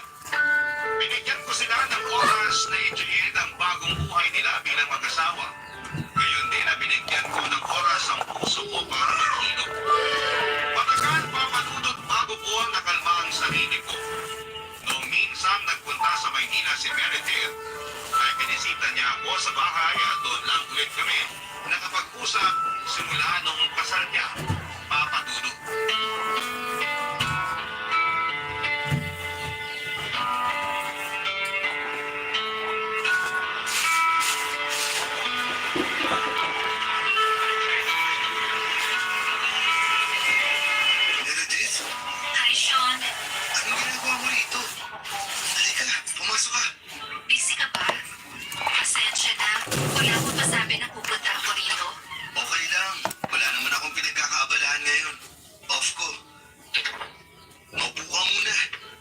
Binigyan ko sila ng oras na i-enjoyin ang bagong buhay nila bilang mag-asawa. Ngayon din na binigyan ko ng oras ang puso ko para maghilom. Matagal Papadudot bago ko nakalma ang sarili ko. Noong minsan nagpunta sa Maynila si Meredith, ay binisita niya ako sa bahay at doon lang ulit kami nakapag-usap simula nung kasal niya, Papadudot. Meredith, Hi, Sean. anong ginagawa mo rito? Halika, pumasok ka. Busy ka ba? Pasensya na. Wala akong pasabi na pupunta ako rito. Okay lang. Wala naman akong pinagkakaabalahan ngayon. Off ko. Maupo ka muna.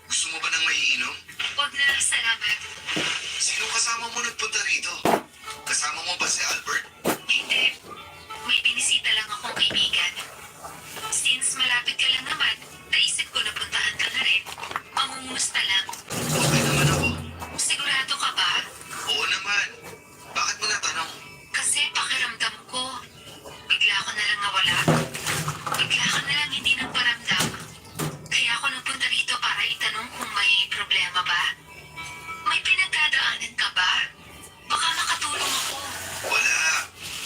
Gusto mo ba ng maiinom? Huwag na, salamat. Sino kasama mo nagpunta rito? Kasama mo ba si Albert? Hindi. May binisita lang akong kaibigan. Since malapit ka lang naman, naisip ko na puntahan ka na rin. Mangungumusta lang. Okay naman ako. Sigurado ka ba? Oo naman. Bakit mo natanong? Kasi pakiramdam ko. Bigla ko na lang nawala. Bigla ka na lang hindi nagparamdam. Kaya ako nagpunta rito para itanong kung may problema ba. May pinagdadaanan ka ba? Baka makatulong ako. Wala.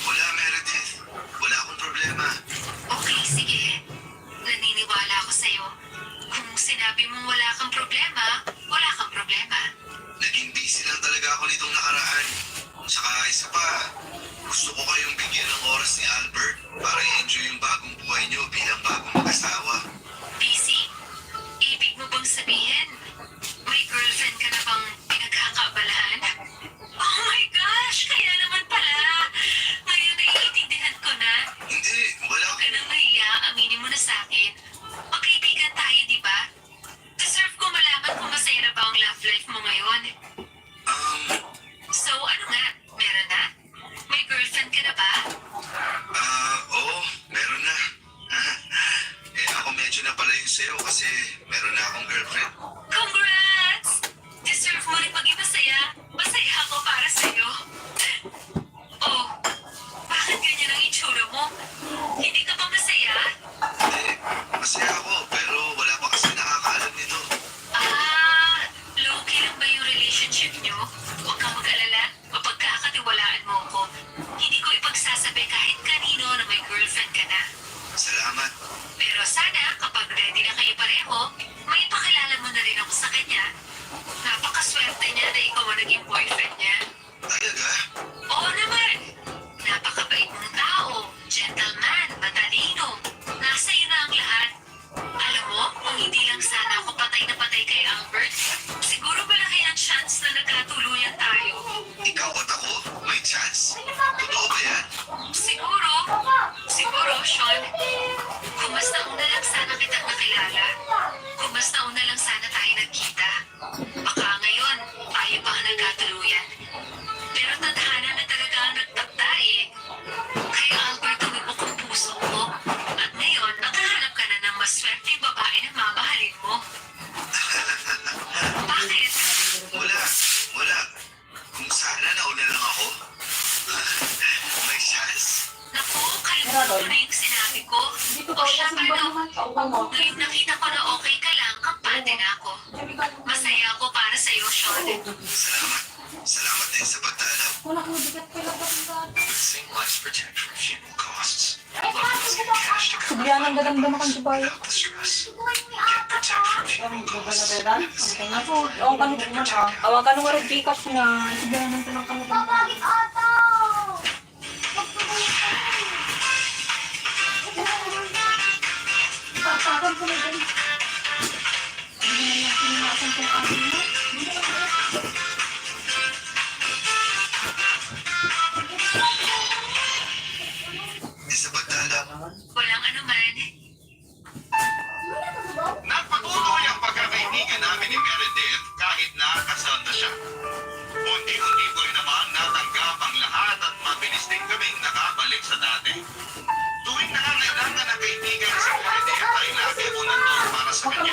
Wala, Meredith. Wala akong problema. Okay, sige. Naniniwala ako sa'yo. Kung sinabi mong wala kang problema, wala kang problema. Naging busy lang talaga ako nitong nakaraan. Saka isa pa, gusto ko kayong bigyan ng oras ni Albert para i-enjoy yung bagong buhay niyo bilang bagong mag-asawa. Busy? Ibig mo bang sabihin? May girlfriend ka na bang pinagkakaabalahan? Oh my gosh! Kaya naman pala! Ngayon naiintindihan ko na. Hindi, wala Huwag ka nang mahiya, aminin mo na sa akin. Magkaibigan tayo, di ba? Deserve ko malaman kung masaya na ba ang love life mo ngayon. So ano nga? Meron na? May girlfriend ka na ba? Oo, meron na. Eh ako medyo napalayo sa'yo kasi meron na akong girlfriend. Congrats! Deserve mo rin maging masaya. Masaya ako para sa'yo. Oh, bakit ganyan ang itsura mo? Hindi ka ba masaya? Eh, masaya ako pero wala pa kasi nakakaalam nito. Ah, low-key lang ba yung relationship nyo? Huwag kang mag-alala. Mapagkakatiwalaan mo ako. Hindi ko ipagsasabi kahit kanino na may girlfriend ka na. Salamat. Pero sana, kapag ready na kayo pareho, may pakilala mo na rin ako sa kanya. Napakaswerte niya na ikaw ang naging boyfriend niya. Talaga? Oo naman. Napakabait mong tao, gentleman, matalino. Nasa iyo na ang lahat. Alam mo, kung hindi lang sana ako patay na patay kay Albert, siguro malaki ang chance na nagkatuluyan tayo. Ikaw at ako? May chance? Totoo ba yan? Siguro, Sean. Kung mas nauna lang sana kitang nakilala. Kung mas nauna lang sana tayo nagkita. Baka ngayon, tayo pa ang nagkatuluyan. Pero tadhana na talaga ang nagtakda eh. Kay Albert tumibok ang puso ko. At ngayon, naghahanap ka na ng mas swerteng babae na mamahalin mo. Bakit? Wala. Kung sana nauna lang ako. May chance. Naku, kalimutan mo na yung sinabi ko. O siya ngayon nakita ko na okay ka lang, kampante na ako. Masaya ako para sa'yo, Sean. Salamat din sa pagdalaw. Sing lives protect from funeral costs. Loved ones get cash to cover Sugyan ang dadamdam kang Dubai. without the stress. Get protect from funeral costs. Awa ka nung rin Gcash na. Sugyan ang tanong kami. Pagsakan ko na dyan. Hindi na natin inaasang kung asin mo. Sa pagdalaw. Walang anuman. Nagpatuloy ang pagkakaibigan sa dati. Tuwing nangangailangan ng kaibigan si Meredith ay lagi ako nandun para sa kanya.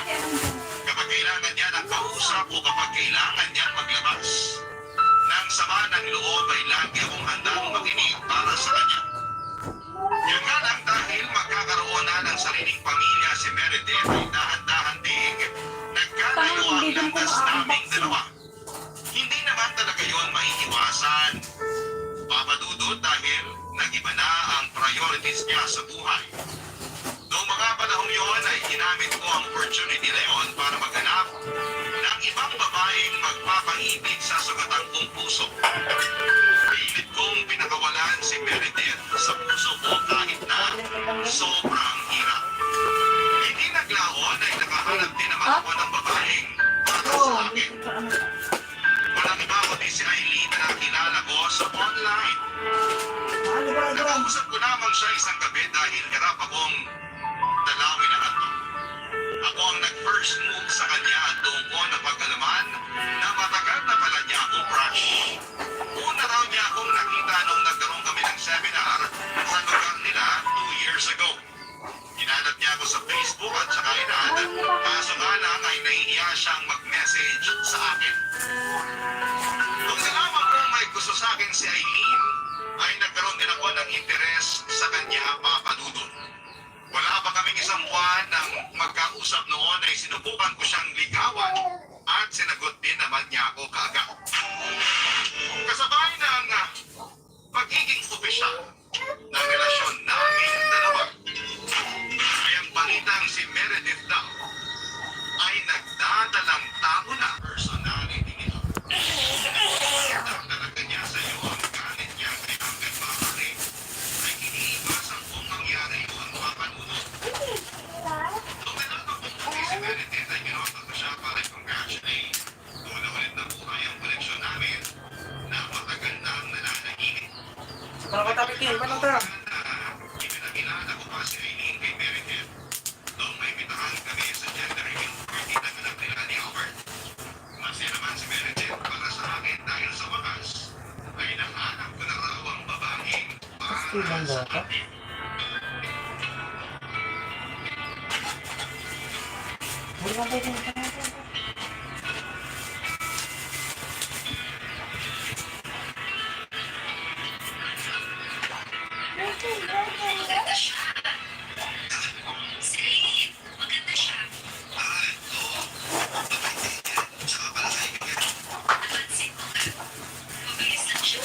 Kapag kailangan niya ng kausap o kapag kailangan niya maglabas. Nang sama ng loob ay lagi akong handang makinig para sa kanya. Yun nga lang dahil magkakaroon na ng sariling pamilya si Meredith ay dahan-dahan ding nagkalayo ang landas naming dalawa. Hindi naman talaga yon maiiwasan. Papadudod dahil nag-iba na ang priorities niya sa buhay. Noong mga panahon yon ay ginamit ko ang opportunity na yon para maghanap ng ibang babaeng magpapaibig sa sugatan kong puso. Pilit kong pinakawalan si Meredith sa puso ko kahit na sobrang hirap. Hindi naglaon ay nakahanap din naman ako ng babaeng para sa akin. Walang iba kundi si Eileen na nakilala ko sa online. Nakausap ko lamang siya isang gabi dahil hirap akong dalawin ang ato. Ako ang nag-first move sa kanya at doon ko napag-alaman na matagal na pala niya akong crush. Una raw niya akong nakita nung nagkaroon kami ng seminar sa lugar nila 2 years ago. Hinanap niya ako sa Facebook at saka inad, kaso nga lang ay nahihiya siyang mag-message sa akin. Nung nalaman ko may gusto sa akin si Eileen, ay nagkaroon din ako ng interes sa kanya, papadudod. Wala pa kaming isang buwan nang magkausap noon ay sinubukan ko siyang ligawan at sinagot din naman niya ako kaagad. Kasabay ng pagiging opisyal ng relasyon naming dalawa, ay ang balitang si Meredith daw ay nagdadalang tao na personality nito. Talaga niya sa iyo ang galit niya kay hanggang maaari ay iniiwasan kung mangyari yun mapanunod. Nung nalaman kong pati si Meredith ay ginoto ko siya para congratulate. Doon na ulit nabuhay ang koleksyon namin na matagal na ang nananahimik. Ipinakilala ko pa si Eileen kay Meredith. Noong may bitahan kami sa gender reveal party na anak nila ni Albert. Masaya naman si Meredith para sa akin dahil sa wakas ay nahanap ko na raw ang babaeng para sa akin. Maganda siya. Si Eileen, maganda siya. Oo. Mabait din yan. Tsaka pala kaibigan. Napansin ko nga. Mabilis lang siya.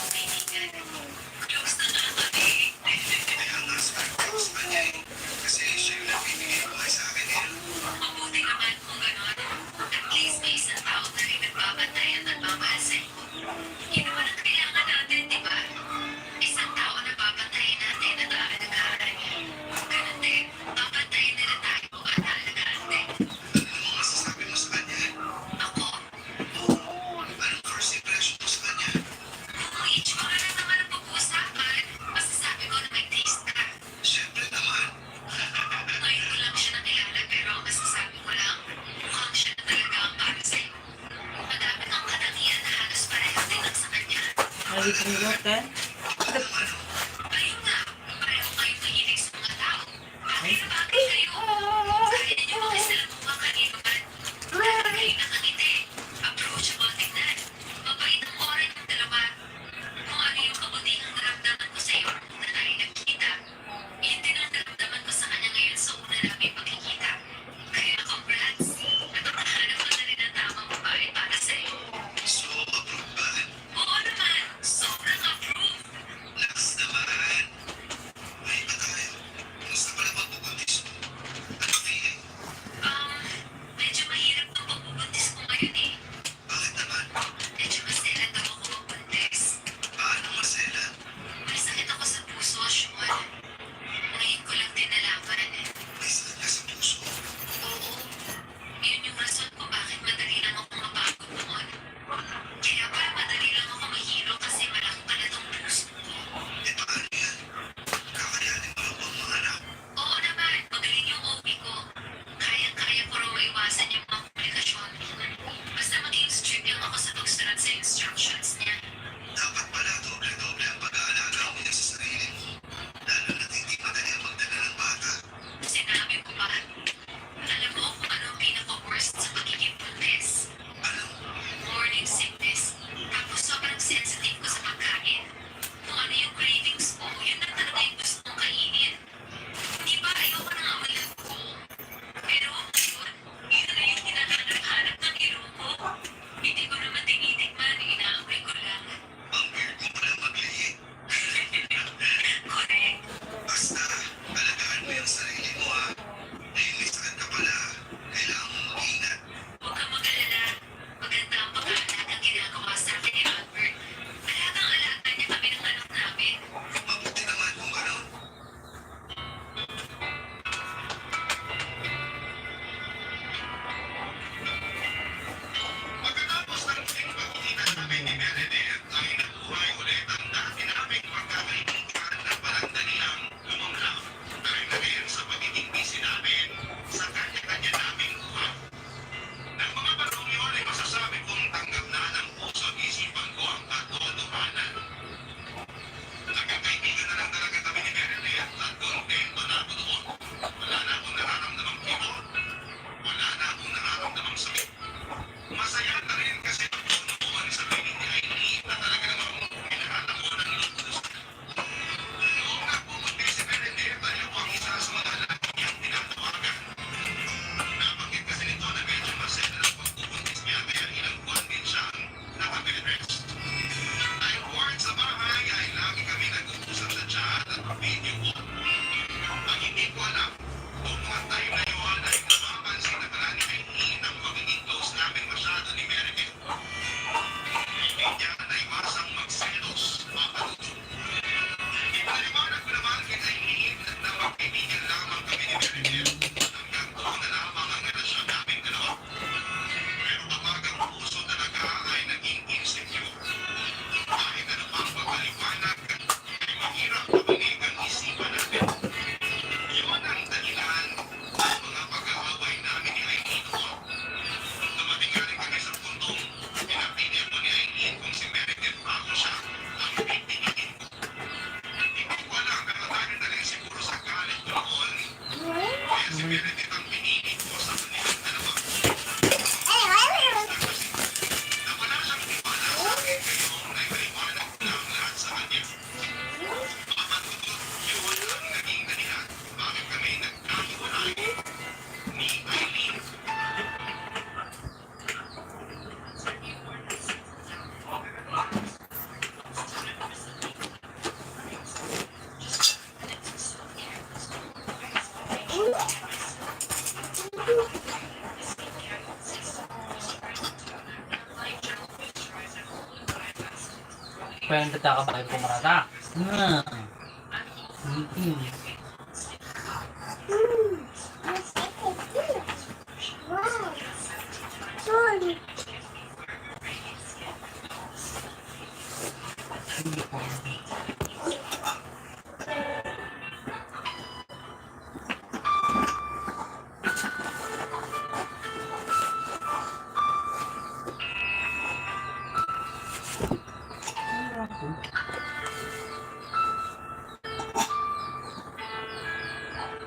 Kaibigan. Close na nga kami. Kaya nga sabi ko sa kanya eh. Kasi siya yung nagbibigay buhay sa akin eh. Mabuti naman kung gano'n. At least may isang tao na rin nagbabantay at nagmamahal sa'yo. Yun naman ang kailangan natin, di ba? Isang tao na babantayin natin at aalagaan. Ganun din, babantayin nila tayo at aalagaan din. Ano naman masasabi mo sa kanya? Ako, Anong first impression mo sa kanya? kung itsura na naman ang pag-uusapan, masasabi ko na may taste ka. Siyempre naman. Ngayon ko lang siya nakilala pero ang masasabi ko lang, mukhang siya na talaga ang para sa'yo. Madami kang katangian na halos pareho din ang sa kanya. Ayun nga, pareho kayong mahilig sa mga tao. Bagay na bagay kayo. Kaya niyo makisalamuha kanino man. Bagay na kangiti. Approachable tignan. Mabait ang oras ng dalawa. Kung ano yung kabutihang naramdaman ko sa'yo nung na tayo nagkita, yun din ang naramdaman ko sa kanya ngayon sa una namin pagkikita. Kaya congrats. Nahanap ko na rin ang tamang babae para sa'yo. So, approve ba? Oo naman, sobrang approve. Last Kwenta ka ba ko marata?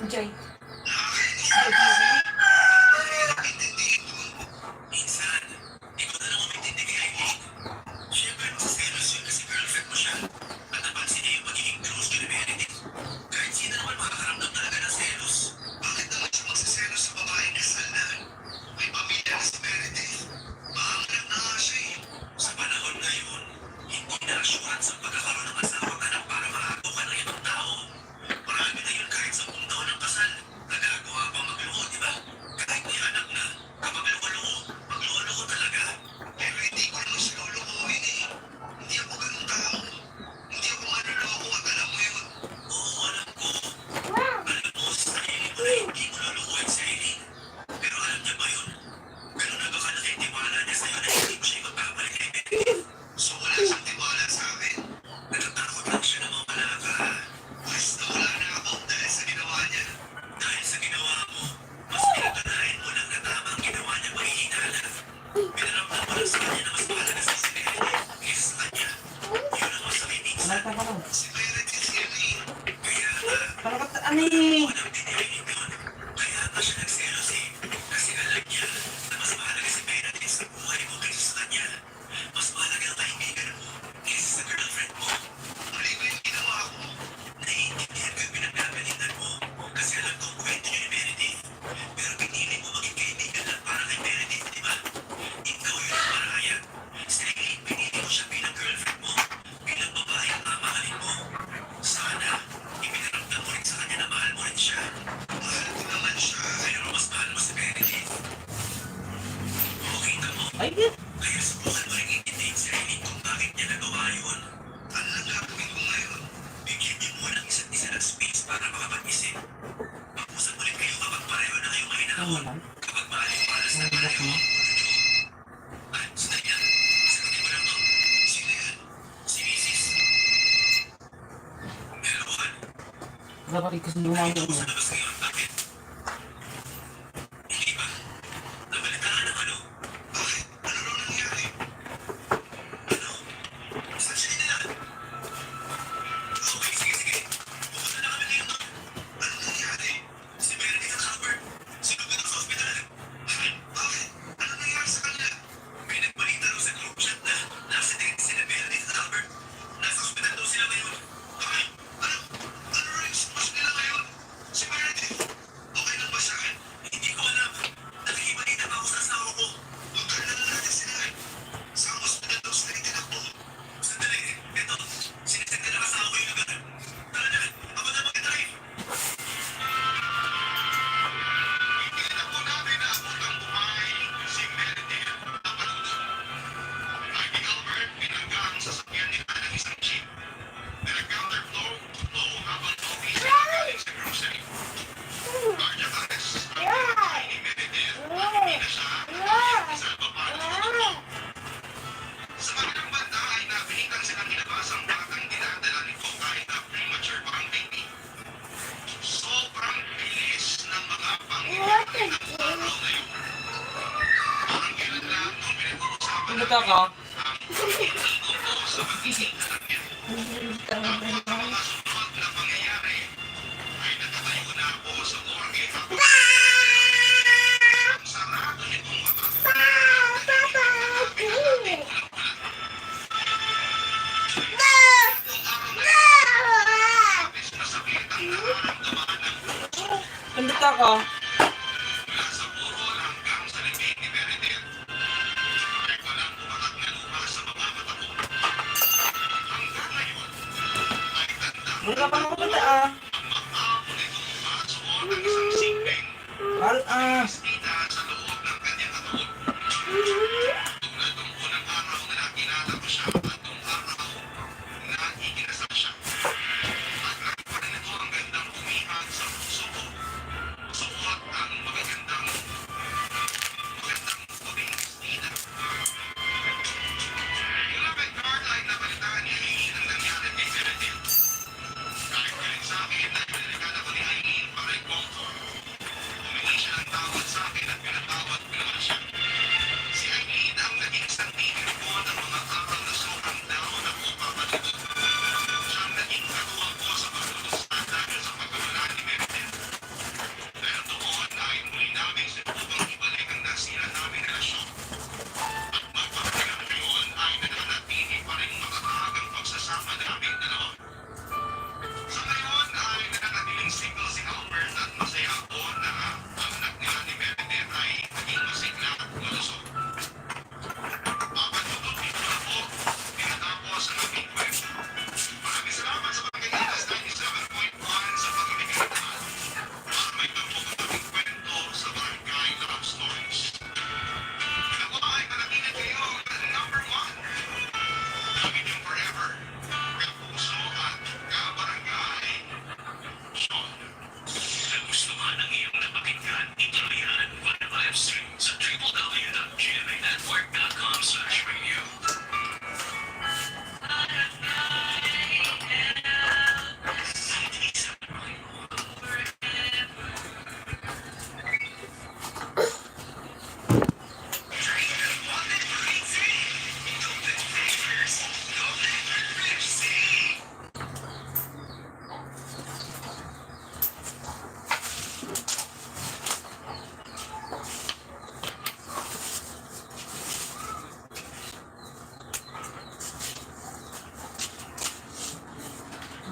Joy. Minsan, ikaw na lang ang maintindihan kay Aileen. Siyempre, magsiselos yun kasi girlfriend mo siya. At napansin niya yung pagiging close niyo ni Meredith. Kahit sino naman makakaramdam talaga ng selos. Bakit naman siya magsiselos sa babaeng kasal na? May pamilya na si Meredith. Maangarap na nga siya eh. Sa panahon ngayon, hindi na assurance ang pagkakaroon ng asawang anak para makagawa ka ng ibang tao. Marami na yun kahit 10 taon ng kasal. Nagagawa pang magloko, di ba? Kahit may anak na, kapag magloko talaga. Pero hindi ko naman siya lulukuhin eh. Hindi ako ganun tao. Hindi ako manloloko at alam mo yun. Oo, alam ko. Alam mo sa sarili mo na hindi mo lulukuhin sa Aileen. Pero alam niya ba yun? Ganun na baka nakitiwala niya sa'yo na hindi mo siya magpapalik kay Meredith. So wala siyang tiwala sa akin. Natatakot lang siya na mawala ka. Basta wala na ako dahil sa ginawa niya. Dahil sa ginawa mo, mas pinaganahin mo lang na tama ang ginawa niya mahihinala. Pinaramdam mo lang sa kanya na mas mahalaga sa si Meredith kaysa sa kanya. Yun ang masakit minsan. Si Meredith yun eh. Kaya nga, Ano eh? walang tinihiling yun. Kaya nga siya nagselos eh. Kasi alam niya na mas mahalaga si Meredith sa buhay mo kaysa sa kanya. Mas mahalaga ang kaibigan mo kaysa sa girlfriend mo. Mali ba yung ginawa ko? Naiintindihan ko yung pinagkakalindan mo. Kasi alam ko ang kwento niyo ni Meredith. Pero pinili mo maging kaibigan lang para kay Meredith, di ba? Ikaw yun ang maraya. Si Aileen, pinili mo siya bilang girlfriend mo. Bilang babae ang mamahalin mo. Sana, ipinaramdam mo rin sa kanya na mahal mo rin siya. Mahal ko naman siya. Pero mas mahal mo si Meredith. O kita mo, Ay, di. kaya subukan mo rin intindihin si Aileen kung bakit niya nagawa yun. Ano lang gagawin ko ngayon? Bigyan niyo muna ang isa't isa ng space para makapag-isip. Mag-usap ulit kayo kapag pareho na kayong mahinahon. Kapag maaliwalas na pareho. Ay, saan yan? Sagutin mo lang to. Sino yan? Si Mrs. Hello, Han. Dapat ikas lumang Ito mo sa labas ngayon. Bakit? Hindi ba? Nabalitaan ng ano? Bakit? Ano raw nangyari? Ano? Saan siya dinala? Okay, sige. Pupunta na kami ngayon doon. Ano nangyari? Si Meredith at Albert. Sinugod ako sa ospital. Bakit? Ano nangyari sa kanila? May nagbalita raw sa group chat na nasa-date sila Meredith at Albert. Nasa ospital daw sila ngayon. Bakit? Ano? Ano rin yung sitwasyon nila ngayon? Si Meredith, okay lang ba siya? Hindi ko alam. Nakikibalita pa ako sa asawa ko. Magkala na natin sila. Sa ospital daw sila itinakbo. Sandali, eto. Sinisend na asawa ko yung lugar. Tara na, ako na mag-drive. Hindi na po namin naabot ang buhay si Meredith Napaludo. Ay ni Albert, pinanggang sasakyan nila ng isang jeep. Nag-counterflow habang office na galing sa grocery. Cardiac arrest ang pinagkain ni Meredith at hindi na siya nakasalba pa ng tumakbo. Sa kabilang banda ay napilitan silang ilabas ang batang dinadala nito kahit na premature pa ang baby. Sobrang bilis ng mga pangyayari ng araw na yun. Parang kailan lang nung pinag-uusapan Ano natin ka ka? ang pagkukulo sa pagiging anak niya. Tapos sa mga sunod na pangyayari ay nakatayo na ako sa morgue habang ang sarado nitong mata. Nung araw na yun, labis na sakit ang nararamdaman ng Ano ka ka? mula sa burol hanggang sa libing ni Meredith. Ay walang bumakat na lupa sa mga mata ko. Hanggang ngayon ay tanda Wala ka pa naman ah. ang mahabol itong mukha ng isang singping kita sa loob ng kanyang ataod. Tulad ng unang araw na nakilala ko siya at nung araw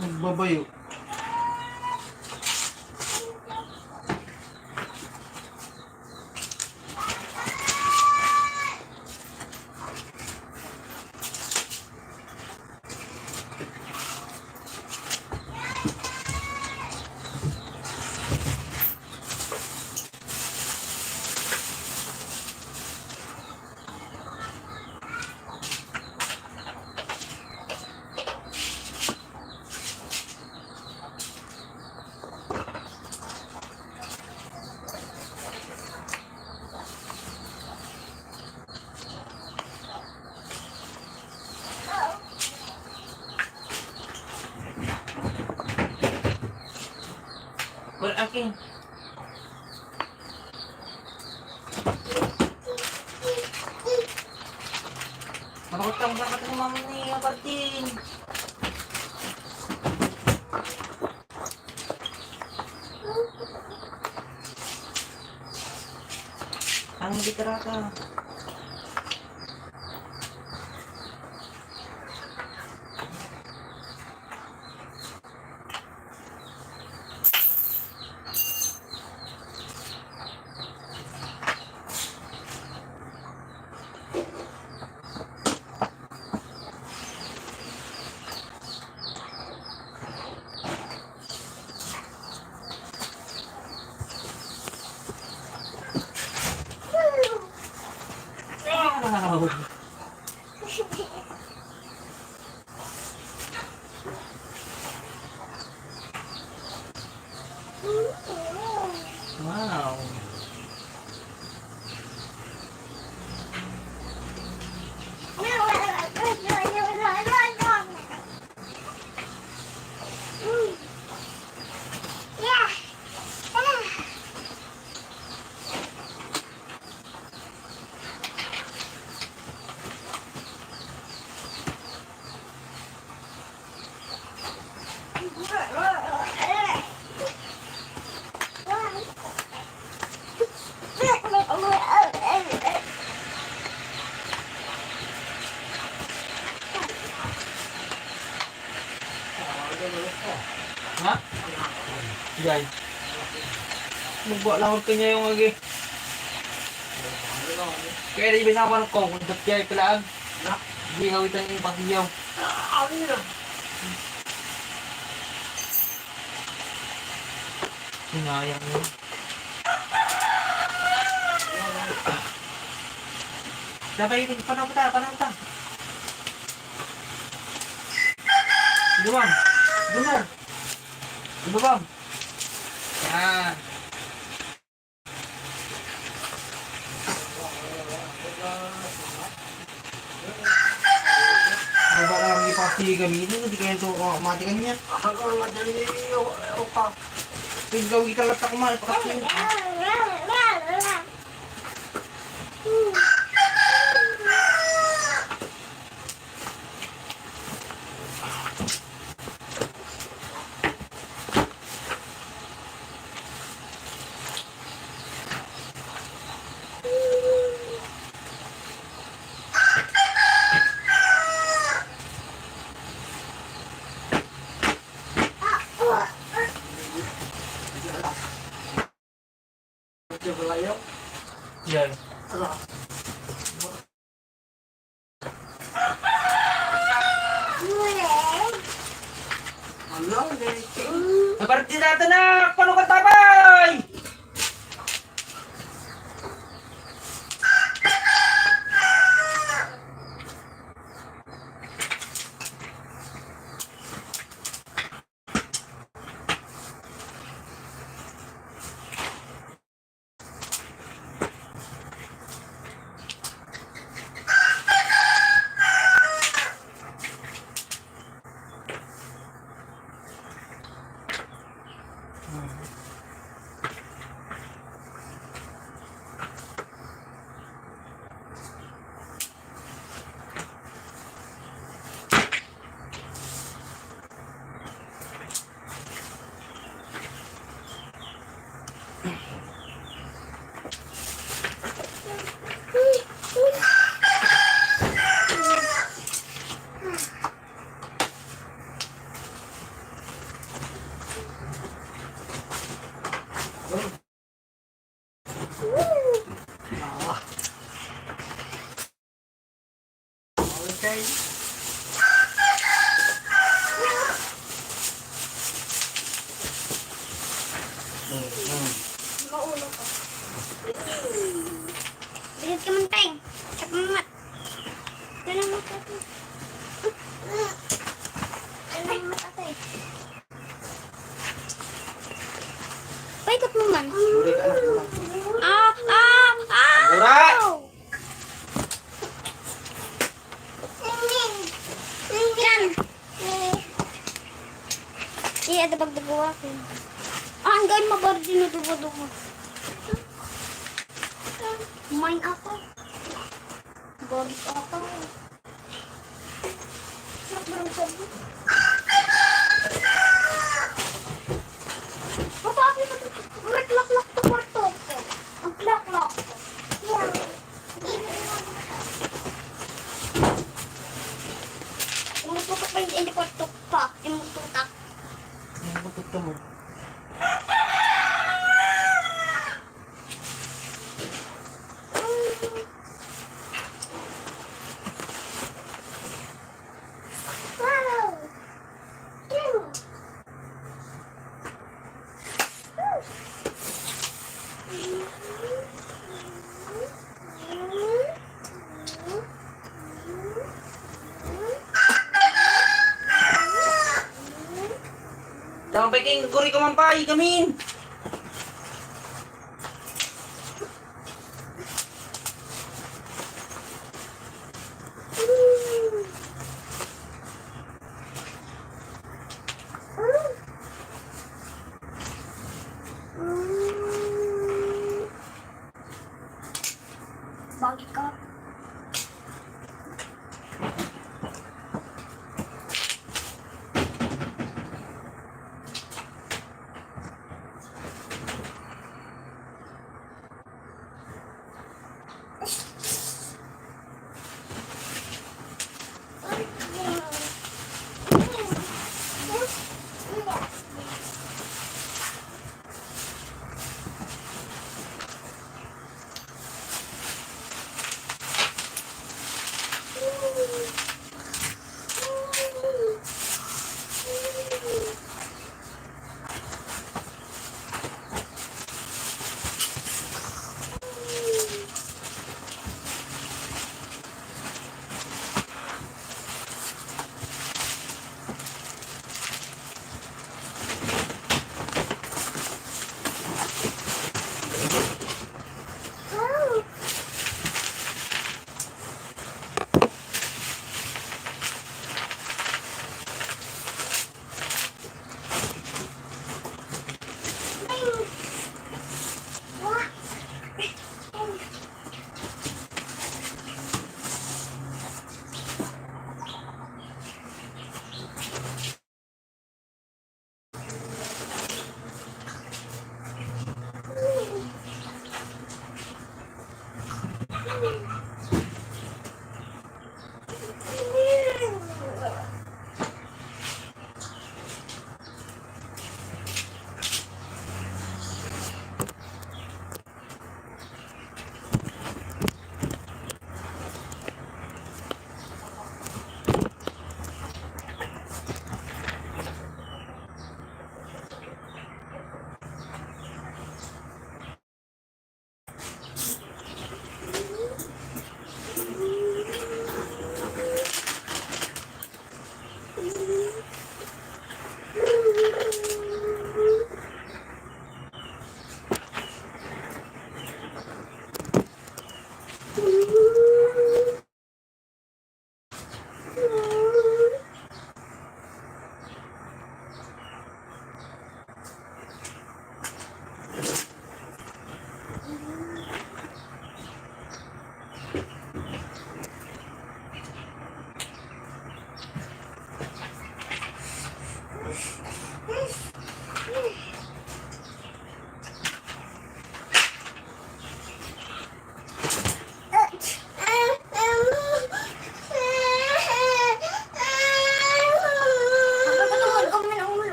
Nagbabayo. Wala akin. Makutang ba ka ng mami ni Martin? Ang litrata. Wow! Wow! Ha? Jai. Magbuat lang kanya yung lagi. Kaya di bisa ako ng kong kung dapjay pelaan. Hindi kawitan yung paghiyaw. Sinayang yun. Dapat ini panau ta. Gimana? Benar. Benar bang. Yan. Coba lagi pasti kami ini nanti kayak itu matikan niya. Ako madali opa. Tinggal kita letak mal pakai. Yan. Seperti natin na paano ka tabay! Iya, ada pagdagawa ko. Ah, ang gawin mabar din na dugo-dugo. Kumain ako. Gagit ako. Papa, maglak-lak to kwarto ko. Maglak-lak ko. Yeah. Imututok pa hindi kwarto pa. Imututak. Ano ba ito mo? Tama Peking, guri ko mampay, kamin! Bakit ka?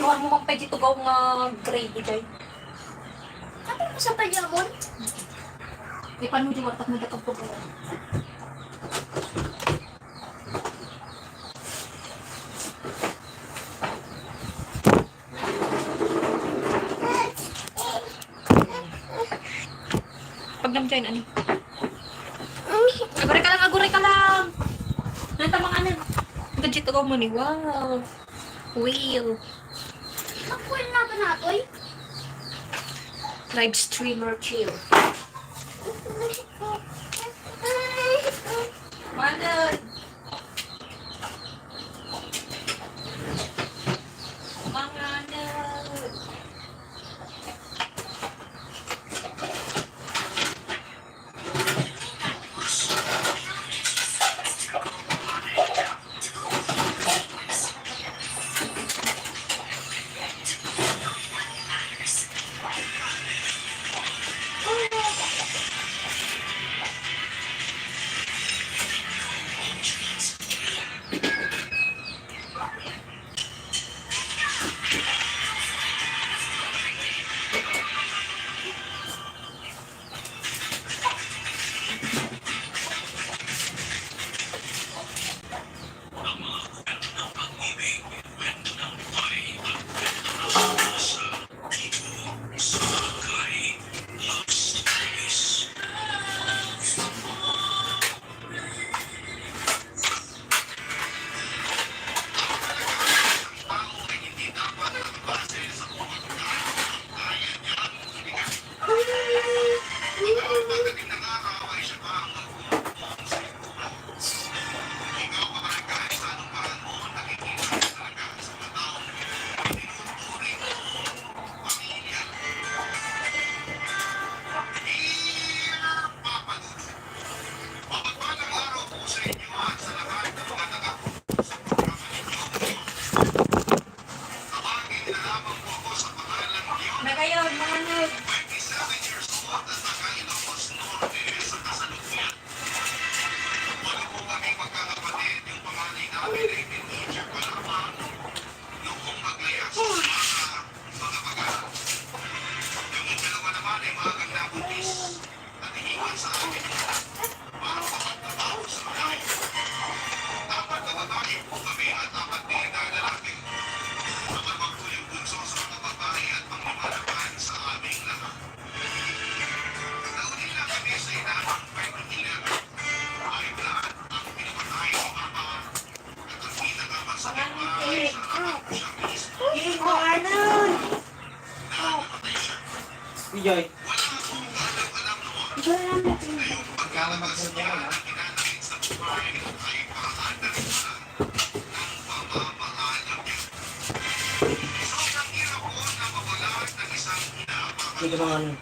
Tuhan mo mang pwede tugaw nga gravy day. Sabi mo sa palyamon? Di pa nung diwat at nadakag tugaw. Pag namjayin, ano? Aguray ka lang! Nanta mga ano? Gadget tugaw mo ni, wow! Whale! Makuha na ba natoy? Live streamer chill. Manod! Mga nod! Nagayon, mga nerd! Joy. Diyan lang natin. Kailangan magsalita ka na. Sige mga ano.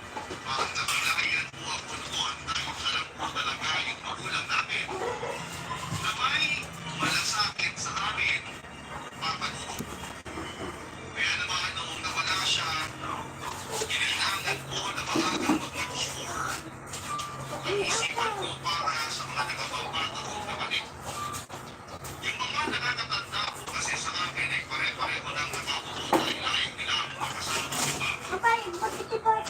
Kapay, magtitipay.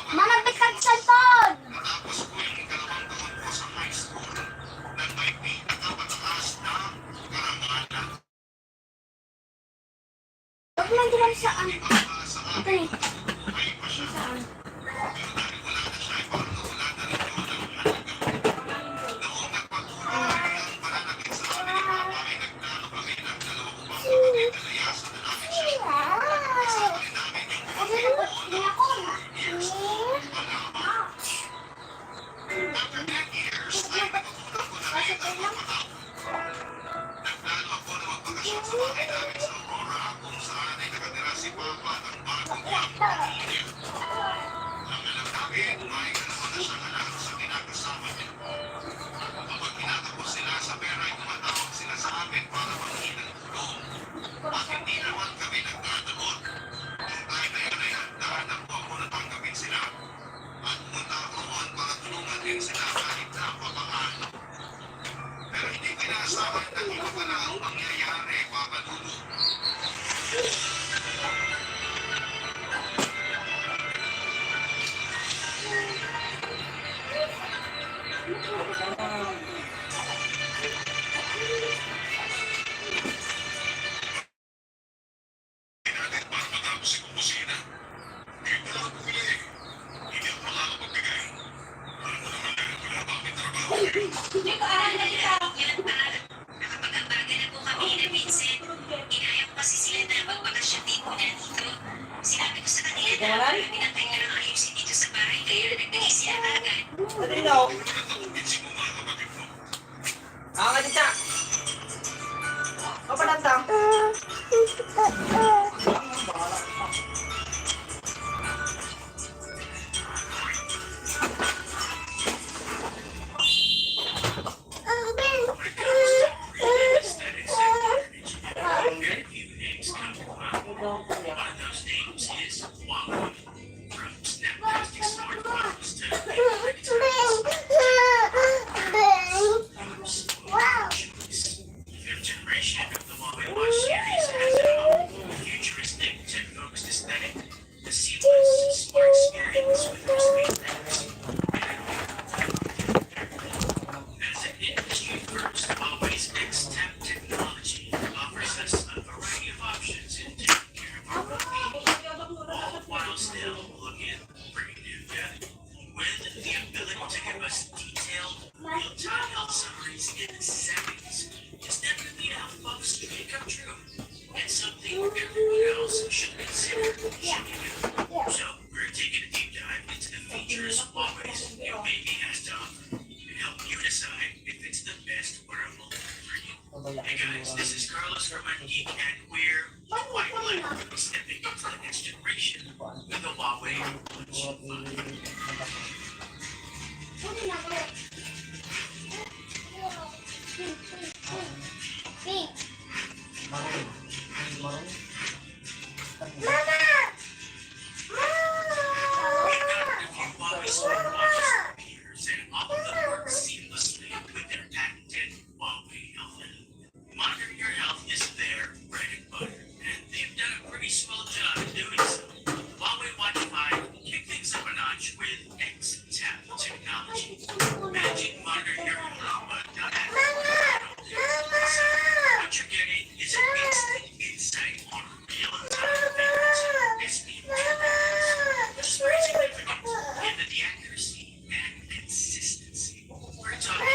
Manapit ka sa cellphone! Huwag man diyan saan. Ito eh. Saan? Inaasahan at iba pala ang mangyayari, mga lulu. Natin para matapos si Kukusina. Ngayon pa lang ako bumili eh. Hindi ako makakapagbigay. Alam mo naman na wala pa akong trabaho eh. Nakapag-ambaga na po kami na Vincent. Inaya ko kasi sila na magbakasyon din po na dito. Sinabi ko sa kanila na pinatay na lang ayusin dito sa bahay kaya nagdali sila agad. Madali na ako. Hindi ko natakot si mo mga kapatid mo. Kadita. Kapanantang. Aesthetics and heritage. Very few names come to mind. One of those names is Huawei. From Snaptastic smartphones to paper Fifth generation of the Huawei Watch series has it all. A futuristic, tech-focused aesthetic, a seamless, smart experience with wrist-based accuracy. As an industry first, Huawei's X-Tap technology offers us a variety of options in taking care of our well-being, all while still looking pretty new good. With the ability to give us detailed, real-time health summaries in seconds, it's definitely a health buff's dream come true. And something everyone else should consider checking out. So, we're taking a deep dive into the features Huawei's new baby has to offer and help you decide if it's the best wearable for you. Hey guys, this is Carlos from Ungeek, and we're quite literally stepping into the next generation with the Huawei Watch 5. A few Huawei smartwatches for years, and all of them work seamlessly with their patented Huawei Health app. Monitoring your health is their bread and butter, and they've done a pretty swell job in doing so. Huawei Watch 5 kick things up a notch with X-Tap technology. Imagine monitoring your health, but not what you're getting is an instant insight on real-time events. Which is pretty significant given the accuracy and consistency. We're talking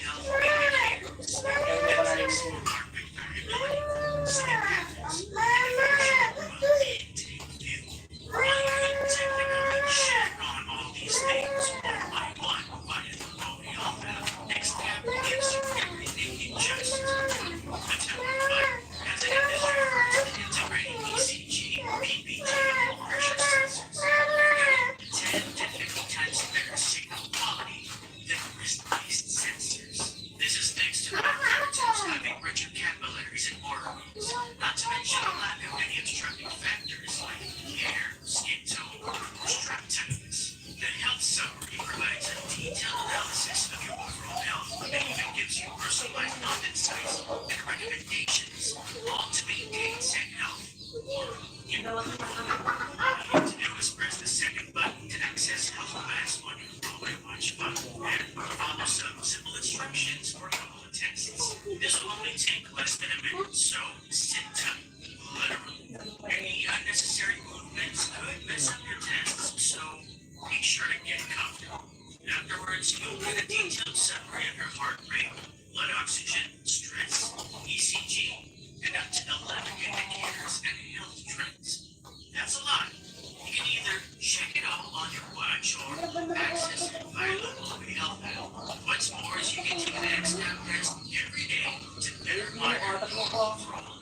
health indicators, metrics, heartbeat variability, sleep patterns, and emotional intake view. I could technically check on all these things one by one, but in the Huawei Health app, X-Tap gives you everything you just need. The Tablet 5 has an industry first integrating ECG, PPG, and pressure sensors. You're getting 10 to 50 times better signal quality than wrist-based sensors. This is thanks to our fingertips having richer capillaries and more roots, not to mention a lack of any obstructing factors like hair, skin tone, or strap tightness. The health summary provides a detailed analysis of your overall health and even gives you personalized health insights and recommendations, all to maintain said health. You know, all you have to do is press the second button to access Health Class on your Huawei Watch 5 and follow some simple instructions for a couple of tests. This will only take less than a minute, so sit tight, literally. Any unnecessary movements could mess up your tests, so be sure to get comfortable. Afterwards, you'll get a detailed summary of your heart rate, blood oxygen, stress, ECG, and up to 11 indicators and health trends. That's a lot. You can either check it all on your watch or access it via the Huawei Health app. What's more is you can take an X-Tap test every day to better monitor your overall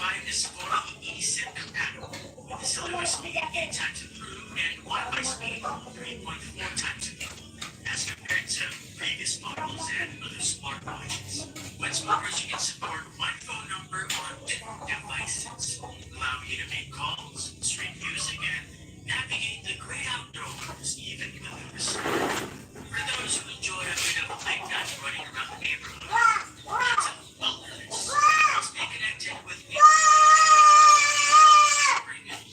providing the support eSIM compatible with the cellular speed 8 times improved and Wi-Fi speed 3.4 times improved as compared to previous models and other smartwatches. What's more, you can support one phone number on different devices, allowing you to make calls, stream music, and navigate the great outdoors even without a smartphone. For those who enjoy a bit of late night running around the neighborhood, that's a bonus. Stay connected with me.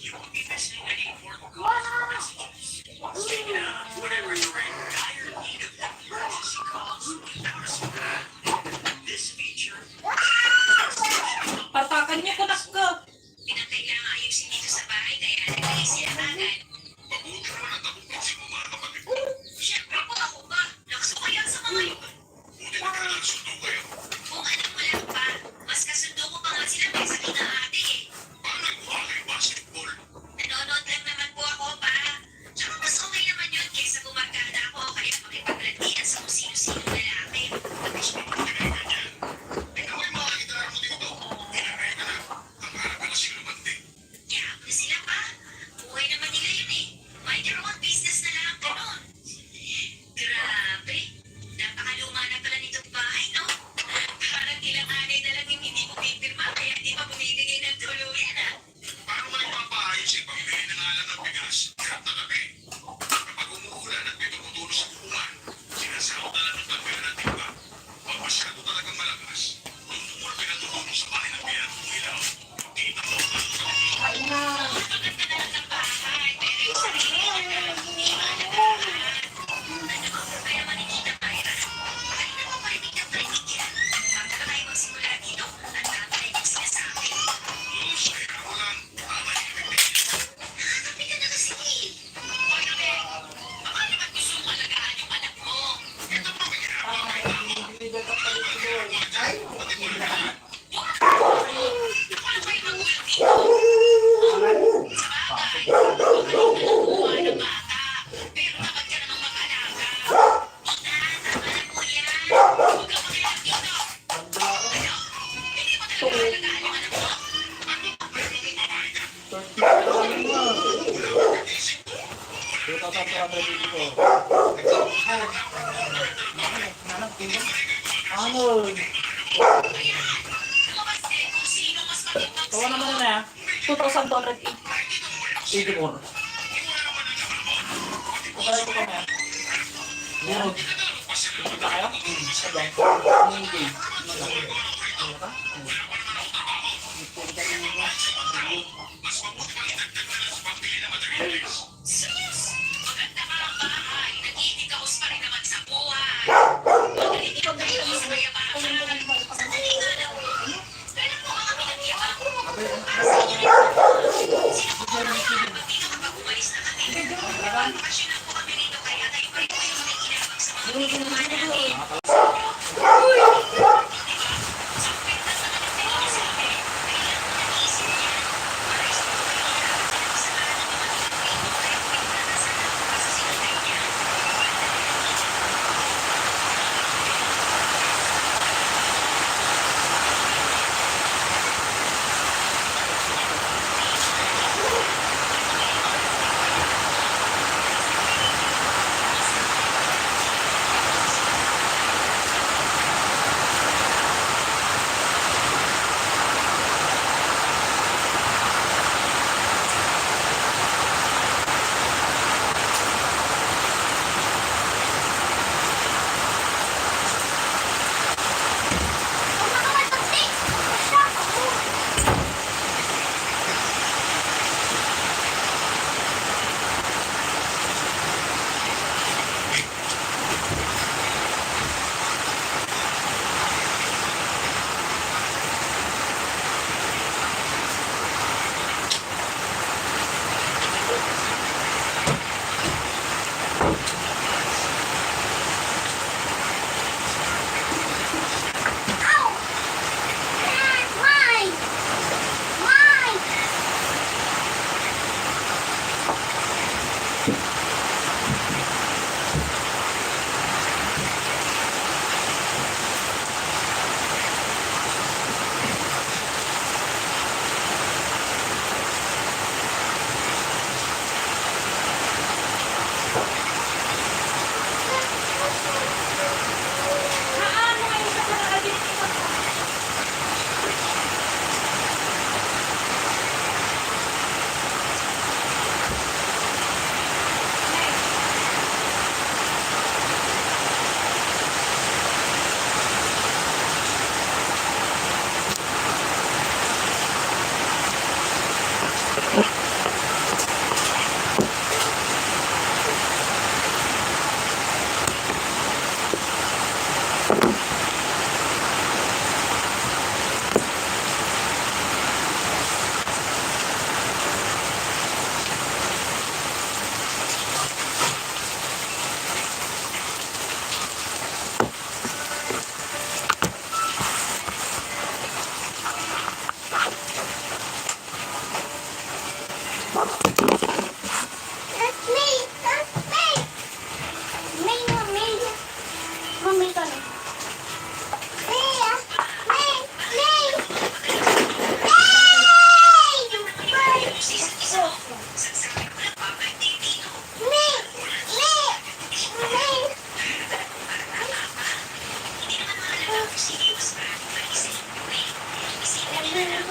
You won't be missing any important calls or messages. Speaking of, whenever you're in dire need of emergency calls without a smartphone, this feature Patakan niyo ko ko. Pinakailangan ayusin dito sa bahay kaya nagbigay sila agad. Mabuti naman at nakupansin mo mga kapatid ko. Siyempre po ako ba? Lakas ko kaya sa mga yun. Buti nagkakasundo kayo. Kung anong wala pa, mas kasundo ko pa nga sila kaysa kina ate eh. Paano nagmukha kayo basketball? Nanonood lang naman po ako pa. Tsaka mas okay naman yun kaysa bumarkada ako kaya makipaglantian sa kung sino-sino lalaki. Mas mabuti na yung ganyan. Ikaw ay makakita mo dito. Kinakaya ka na. Ang harap ka kasing lumandi. Kaya ako na sila pa. Buhay naman nila yun eh. Mind your own business na lang ganon. Grabe. Napakaluma na pala nitong bahay, no? Parang ilang anay na lang yung hindi mo pipirma kaya hindi pa bumibigay ng tuluyan ah. Paano ka nagpapaayos eh? Pambili na nga lang ng bigas. Hirap na kami. Kapag umuulan at may tumutulo sa buwan, sinasahod na lang ng pambili ng timba. Pag masyado talagang malakas, doon mo na pinatulong sa bahay ng biyan ng ilaw. Kita mo ang Maganda na lang ang bahay, pero yung sarili mo, hindi maalagaan. Ano ba kaya manikita tayo? Kanina mo marinig ang marinig yan. Bago na tayo magsimula dito, ang dami na yung sinasabi. Luz, kaya mo lang. Tama yung ibig. Nakatabi ka na kasi. Ano be? Baka naman gusto mong alagaan yung anak mo. Ito pa may ginagawa kayo tao. Ay, Pati mo lang. Wala kayo magulang dito. Sa bagay, kuha ng bata. Pero dapat ka namang mag-alaga. Tama na po yan. Huwag kang makilang dito. Ano? Hindi mo talaga alagaan yung anak mo? ano? Lumabas eh kung sino mas matindang Tawa sa'yo. naman na 2,208. 84. Pakala ko kami. Meron. Punta kayo? Sabang. Hindi. Sus! Maganda ka ang bahay. Nagtitikaos pa rin naman sa buhay. Magaling ikaw kayo sa mayabangan. Sandali nga lang. Kailan mo ka kami nagyabang? Kasi yun sino po ba nakikabag dito kapag umalis na kami? Bakasyonan po kami rito kaya tayo pa rin po yung makikinabang sa mga ginagawa namin.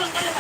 Hindi.